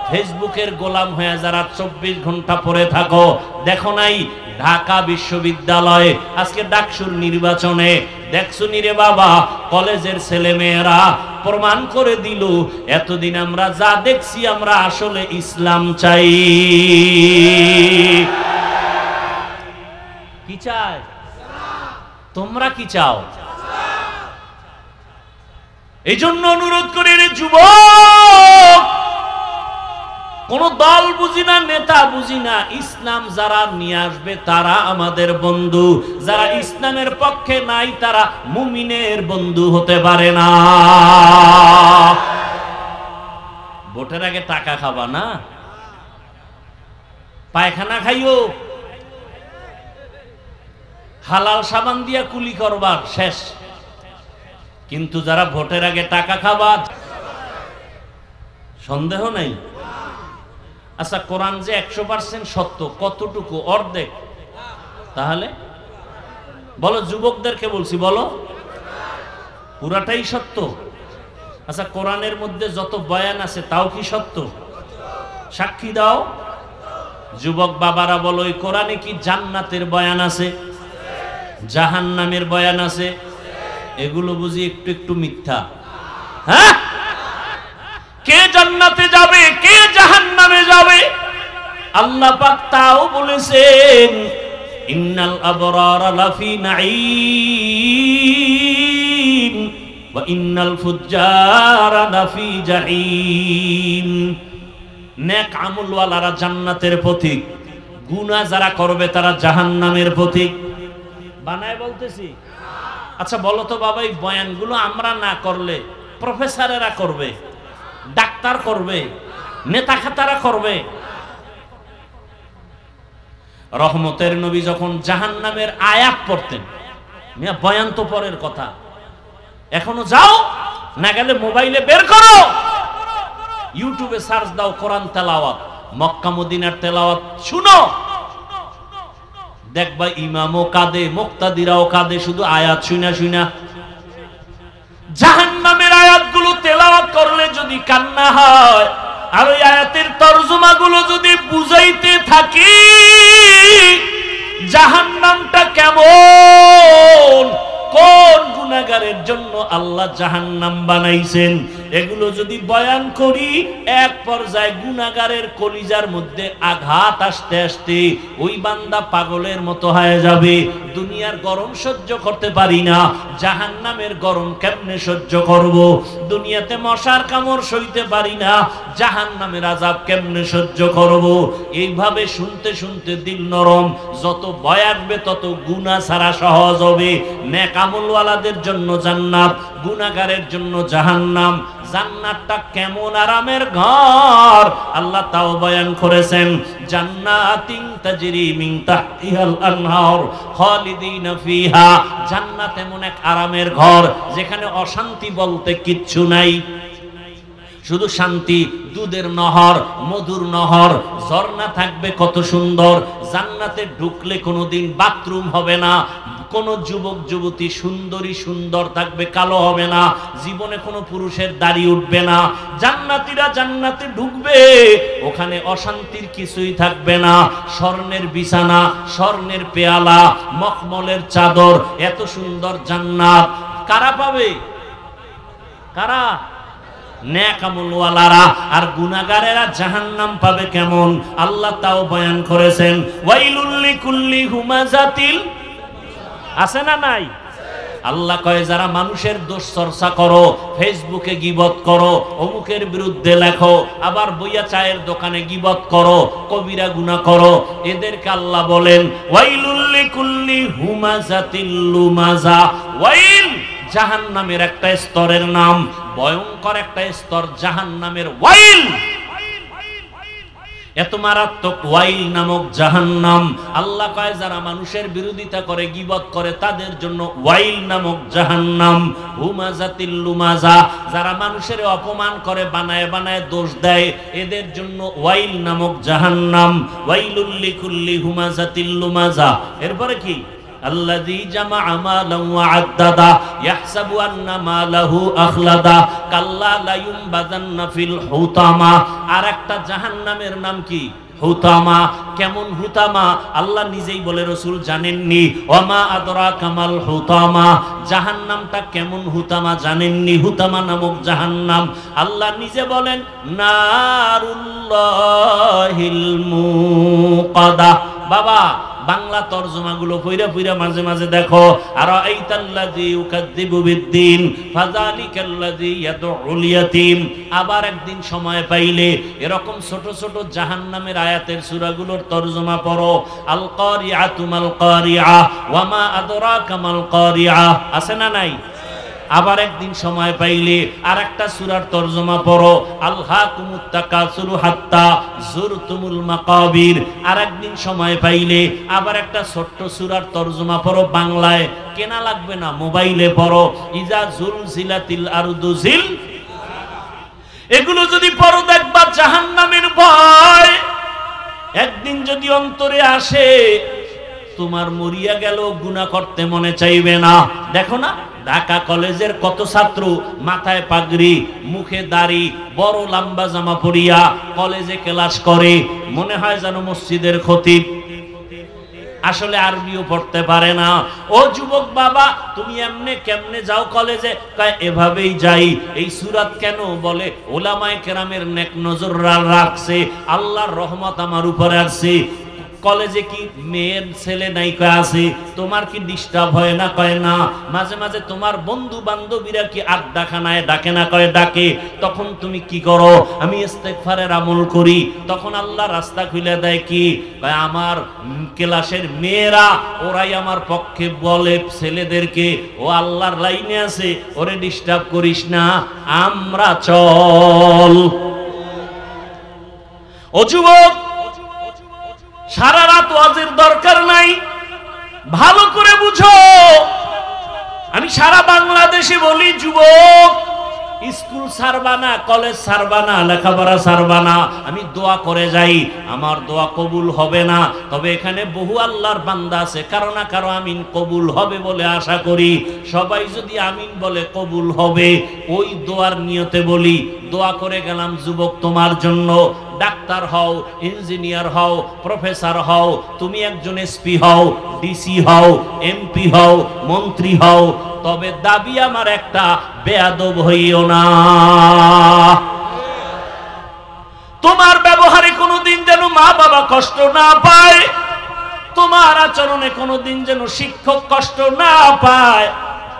ফেসবুকের গোলাম হয়ে যারা 24 ঘন্টা পড়ে থাকো, দেখো নাই ঢাকা বিশ্ববিদ্যালয়ে আজকে ডাকসুর নির্বাচনে দেখছো নি রে বাবা, কলেজের ছেলে মেয়েরা প্রমাণ করে দিল এতদিন আমরা যা দেখছি আমরা আসলে ইসলাম চাই। কি চাই? তোমরা কি চাও? এই জন্য অনুরোধ করি রে যুবক, কোন দল বুঝি না, নেতা বুঝি না, ইসলাম যারা নিয়ে আসবে তারা আমাদের বন্ধু, যারা ইসলামের পক্ষে নাই তারা মুমিনের বন্ধু হতে পারে না। ভোটের আগে টাকা খাবা না, পায়খানা খাইও, হালাল সাবান দিয়া কুলি করবার শেষ। কিন্তু যারা ভোটের আগে টাকা খাবা, সন্দেহ নাই। আচ্ছা, কোরআন যে 100% সত্য, কতটুকু? অর্ধেক। তাহলে বলো, যুবকদেরকে বলছি, বলো পুরাটাই সত্য? আচ্ছা, কোরআনের মধ্যে যত বয়ান আছে তাও কি সত্য? সাক্ষী দাও। যুবক বাবারা বলো, এই কোরআনে কি জান্নাতের বয়ান আছে, জাহান্নামের বয়ান আছে? এগুলো বুঝি একটু একটু মিথ্যা? হ্যাঁ, কে জান্নাতে যাবে কে জাহান্নামে যাবে আল্লাহ পাক তাও বলেছেন, ইন্নাল আবরারা লাফি নাঈম ওয়া ইন্নাল ফুজ্জারা লাফি জাহিম। নেক আমলওয়ালারা জান্নাতের পথিক, গুনাহ যারা করবে তারা জাহান্নামের পথিক। বানায় বলতেছি? আচ্ছা বলো তো বাবা, এই বয়ানগুলো আমরা না করলে প্রফেসরেরা করবে, ডাক্তার করবে, নেতা খাতারা করবে। রহমতের নবী যখন জাহান্নামের আয়াত পড়তেন, বয়ান তো পরের কথা, এখনো যাও না গেলে মোবাইলে বের করো, ইউটিউবে সার্চ দাও কোরআন তেলাওয়াত, মক্কা মদিনার তেলাওয়াত শুনো, দেখবা ইমামও কাঁদে, মুক্তাদিরাও কাঁদে, শুধু আয়াত শুনা শুনা। জাহান্নামের আয়াতগুলো তেলাওয়াত করলে যদি কান্না হয়, আর ওই আয়াতের তরজমাগুলো যদি বুঝাইতে থাকি জাহান্নামটা কেমন, কোন গুনাহগারের জন্য আল্লাহ জাহান্নাম বানাইছেন, এগুলো যদি বয়ান করি, এক পর্যায়ে গুনাহগারের কলিজার মধ্যে আঘাত আসতে আসতে ওই বান্দা পাগলের মতো হয়ে যাবে। দুনিয়ার গরম সহ্য করতে পারি না, জাহান্নামের গরম কেমনে সহ্য করব? দুনিয়াতে মশার কামড় সইতে পারি না, জাহান্নামের আযাব কেমনে সহ্য করব? এইভাবে শুনতে শুনতে দিল নরম, যত ভয় আসবে তত গুনাহ ছাড়া সহজ হবে। নেক আমলওয়ালাদের জন্য জান্নাত, গুনাহগারের জন্য জাহান্নাম। জান্নাতটা কেমন আরামের ঘর আল্লাহ তাও বয়ান করেছেন, জান্নাতিন তাজরি মিন তাহতিহাল আনহার খালিদিনা ফিহা। জান্নাত এমন এক আরামের ঘর যেখানে অশান্তি বলতে কিচ্ছু নাই, শুধু শান্তি। দুধের নহর, মধুর নহর, ঝর্ণা থাকবে কত সুন্দর। জান্নাতে ঢুকলে কোনোদিন বাথরুম হবে না, কোন যুবক যুবতী সুন্দরী সুন্দর থাকবে, কালো হবে না, জীবনে কোনো পুরুষের দাড়ি উঠবে না। জান্নাতীরা জান্নাতে ঢুকবে, ওখানে অশান্তির কিছুই থাকবে না। স্বর্ণের বিছানা, স্বর্ণের পেয়ালা, মখমলের চাদর, এত সুন্দর জান্নাত কারা পাবে? কারা? নেক আমলওয়ালারা। আর গুনাহগারেরা জাহান্নাম পাবে কেমন আল্লাহ তাও বয়ান করেছেন, ওয়াইলুল লিকুল্লি হুমাজাতিল, আছে না নাই? আল্লাহ কয় যারা মানুষের দোষ চর্চা করো, ফেসবুকে গীবত করো, অমুকের বিরুদ্ধে লেখো, আবার বইয়া চায়ের দোকানে গীবত করো, কবিরা গুনাহ করো, এদেরকে আল্লাহ বলেন ওয়াইলুল লিকুল্লি হুমাযাতিল লুমাযা। ওয়াইল জাহান্নামের একটা স্তরের নাম, ভয়ঙ্কর একটা স্তর জাহান্নামের ওয়াইল। এত মারাত্মক ওয়াইল নামক জাহান্নাম। আল্লাহ কয় যারা মানুষের বিরোধিতা করে, গীবত করে, তাদের জন্য ওয়াইল নামক জাহান্নাম। হুমাযাতিল লুমাযা, যারা মানুষের অপমান করে, বানায় বানায় দোষ দেয়, এদের জন্য ওয়াইল নামক জাহান্নাম। ওয়াইলুল লিকুল্লি হুমাযাতিল লুমাযা। এরপরে কি? আল্লাযী জামাআ মালান ওয়া আদ্দাদা ইয়াহসাবু আন্না মালাহু আখলাদা কাল্লা লা ইউনবাযান্না ফিল হুতামা। আর একটা জাহান্নামের নাম কি? হুতামা। কেমন হুতামা? আল্লাহ নিজেই বলে, রাসূল জানেননি। ওয়ামা আদরাকা মাল হুতামা, জাহান্নামটা কেমন হুতামা জানেননি? হুতামা নামক জাহান্নাম আল্লাহ নিজে বলেন নারুল্লাহিল মুকাদা। বাবা বাংলা তরজমাগুলো পইরা পইরা মাঝে মাঝে দেখো। আর আইতাল্লাযী ইউকাযযিবু বিদ্দীন ফাযালিকাল্লাযী ইয়াদউল ইয়াতীম। আবার একদিন সময় পাইলে এরকম ছোট ছোট জাহান্নামের আয়াতের সূরাগুলোর তরজমা পড়ো। আল কারিআতু মাল কারিআ ওয়া মা আদরাকা মাল কারিআ, আছে না নাই? আবার একদিন সময় পাইলে আর একটা সূরার তরজমা পড়ো। আলহাকুমুত তাকাসুরু হাত্তা যুরতুমুল মাকাবির। আর একদিন সময় পাইলে আবার একটা ছোট্ট সূরার তরজমা পড়ো বাংলায়। কেনা লাগবে না, মোবাইলে পড়ো। ইজা জুলজিলাতিল আরদু জিল। এগুলো যদি পড়ো দেখবা জাহান্নামের ভয় একদিন যদি অন্তরে আসে, তোমার মরিয়া গেল গুনাহ করতে মনে চাইবে না। দেখো না ঢাকা কলেজের কত ছাত্র মাথায় পাগড়ি, মুখে দাড়ি, বড় লম্বা জামা পরিয়া কলেজে ক্লাস করে, মনে হয় যেন মসজিদের খতিব, আসলে আরবিও পড়তে পারে না। ও যুবক বাবা, তুমি এমনে কেমনে যাও কলেজে? কয় এভাবেই যাই। এই সূরাত কেন বলে? উলামায়ে কেরামের নেক নজর রাখছে, আল্লাহর রহমত আমার উপরে আছে। কলেজে কি মেয়ের ছেলে নাই কয় আছে? তোমার কি ডিস্টার্ব হয় না? কয় না। মাঝে মাঝে তোমার বন্ধু বান্ধবীরা কি আড্ডাখানায় ডাকে না? কয় ডাকে। তখন তুমি কি করো? আমি ইস্তেগফারের আমল করি। তখন আল্লাহ রাস্তা খুলে দেয় কি? কয় আমার ক্লাসের মেয়েরা, ওরাই আমার পক্ষে বলে ছেলেদেরকে, ও আল্লাহর লাইনে আছে, ওরে ডিস্টার্ব করিস না, আমরা চল। ও যুবক, সারা রাত ওয়াজের দরকার নাই, ভালো করে বুঝো। আমি সারা বাংলাদেশে বলি, যুবক স্কুল ছাড়বা না, কলেজ ছাড়বা না, লেখাপড়া ছাড়বা না। আমি দোয়া করে যাই, আমার দোয়া কবুল হবে না, তবে এখানে বহু আল্লাহর বান্দা আছে, কারো না কারো আমিন কবুল হবে বলে আশা করি। সবাই যদি আমিন বলে কবুল হবে, ওই দোয়ার নিয়তে বলি। দোয়া করে গেলাম যুবক তোমার জন্য। ডাক্তার হও, ইঞ্জিনিয়ার হও, প্রফেসর হও, তুমি একজন এসপি হও, ডিসি হও, এমপি হও, মন্ত্রী হও, তবে দাবি আমার একটা, বেয়াদব হইও না। তোমার ব্যবহারে কোনোদিন যেন মা বাবা কষ্ট না পায়, তোমার আচরণে কোনোদিন যেন শিক্ষক কষ্ট না পায়,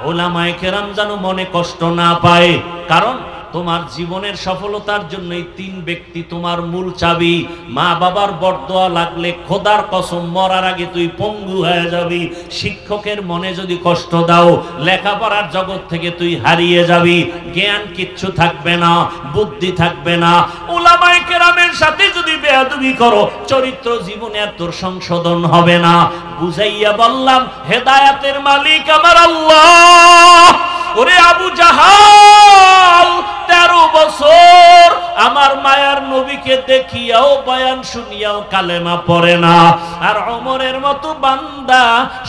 উলামায়ে কেরাম যেন মনে কষ্ট না পায়। কারণ তোমার জীবনের সফলতার জন্য এই তিন ব্যক্তি তোমার মূল চাবি। মা বাবার বরদোয়া লাগলে খোদার কসম মরার আগে তুই পঙ্গু হয়ে যাবি। শিক্ষকের মনে যদি কষ্ট দাও, লেখাপড়ার জগৎ থেকে তুই হারিয়ে যাবি, জ্ঞান কিচ্ছু থাকবে না, বুদ্ধি থাকবে না। উলামায়ে কেরামের সাথে যদি বেয়াদবি করো, চরিত্র জীবনে আর তোর সংশোধন হবে না। বুঝাইয়া বললাম, হেদায়েতের মালিক আমার আল্লাহ। ওরে আবু জাহাল, 13 বছর আমার মায়ার নবীকে দেখিয়াও বয়ান শুনিয়াও কালেমা পড়ে না। আর ওমরের মতো বান্দা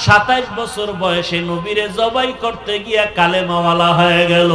27 বছর বয়সে নবীরে জবাই করতে গিয়া কালেমাওয়ালা হয়ে গেল।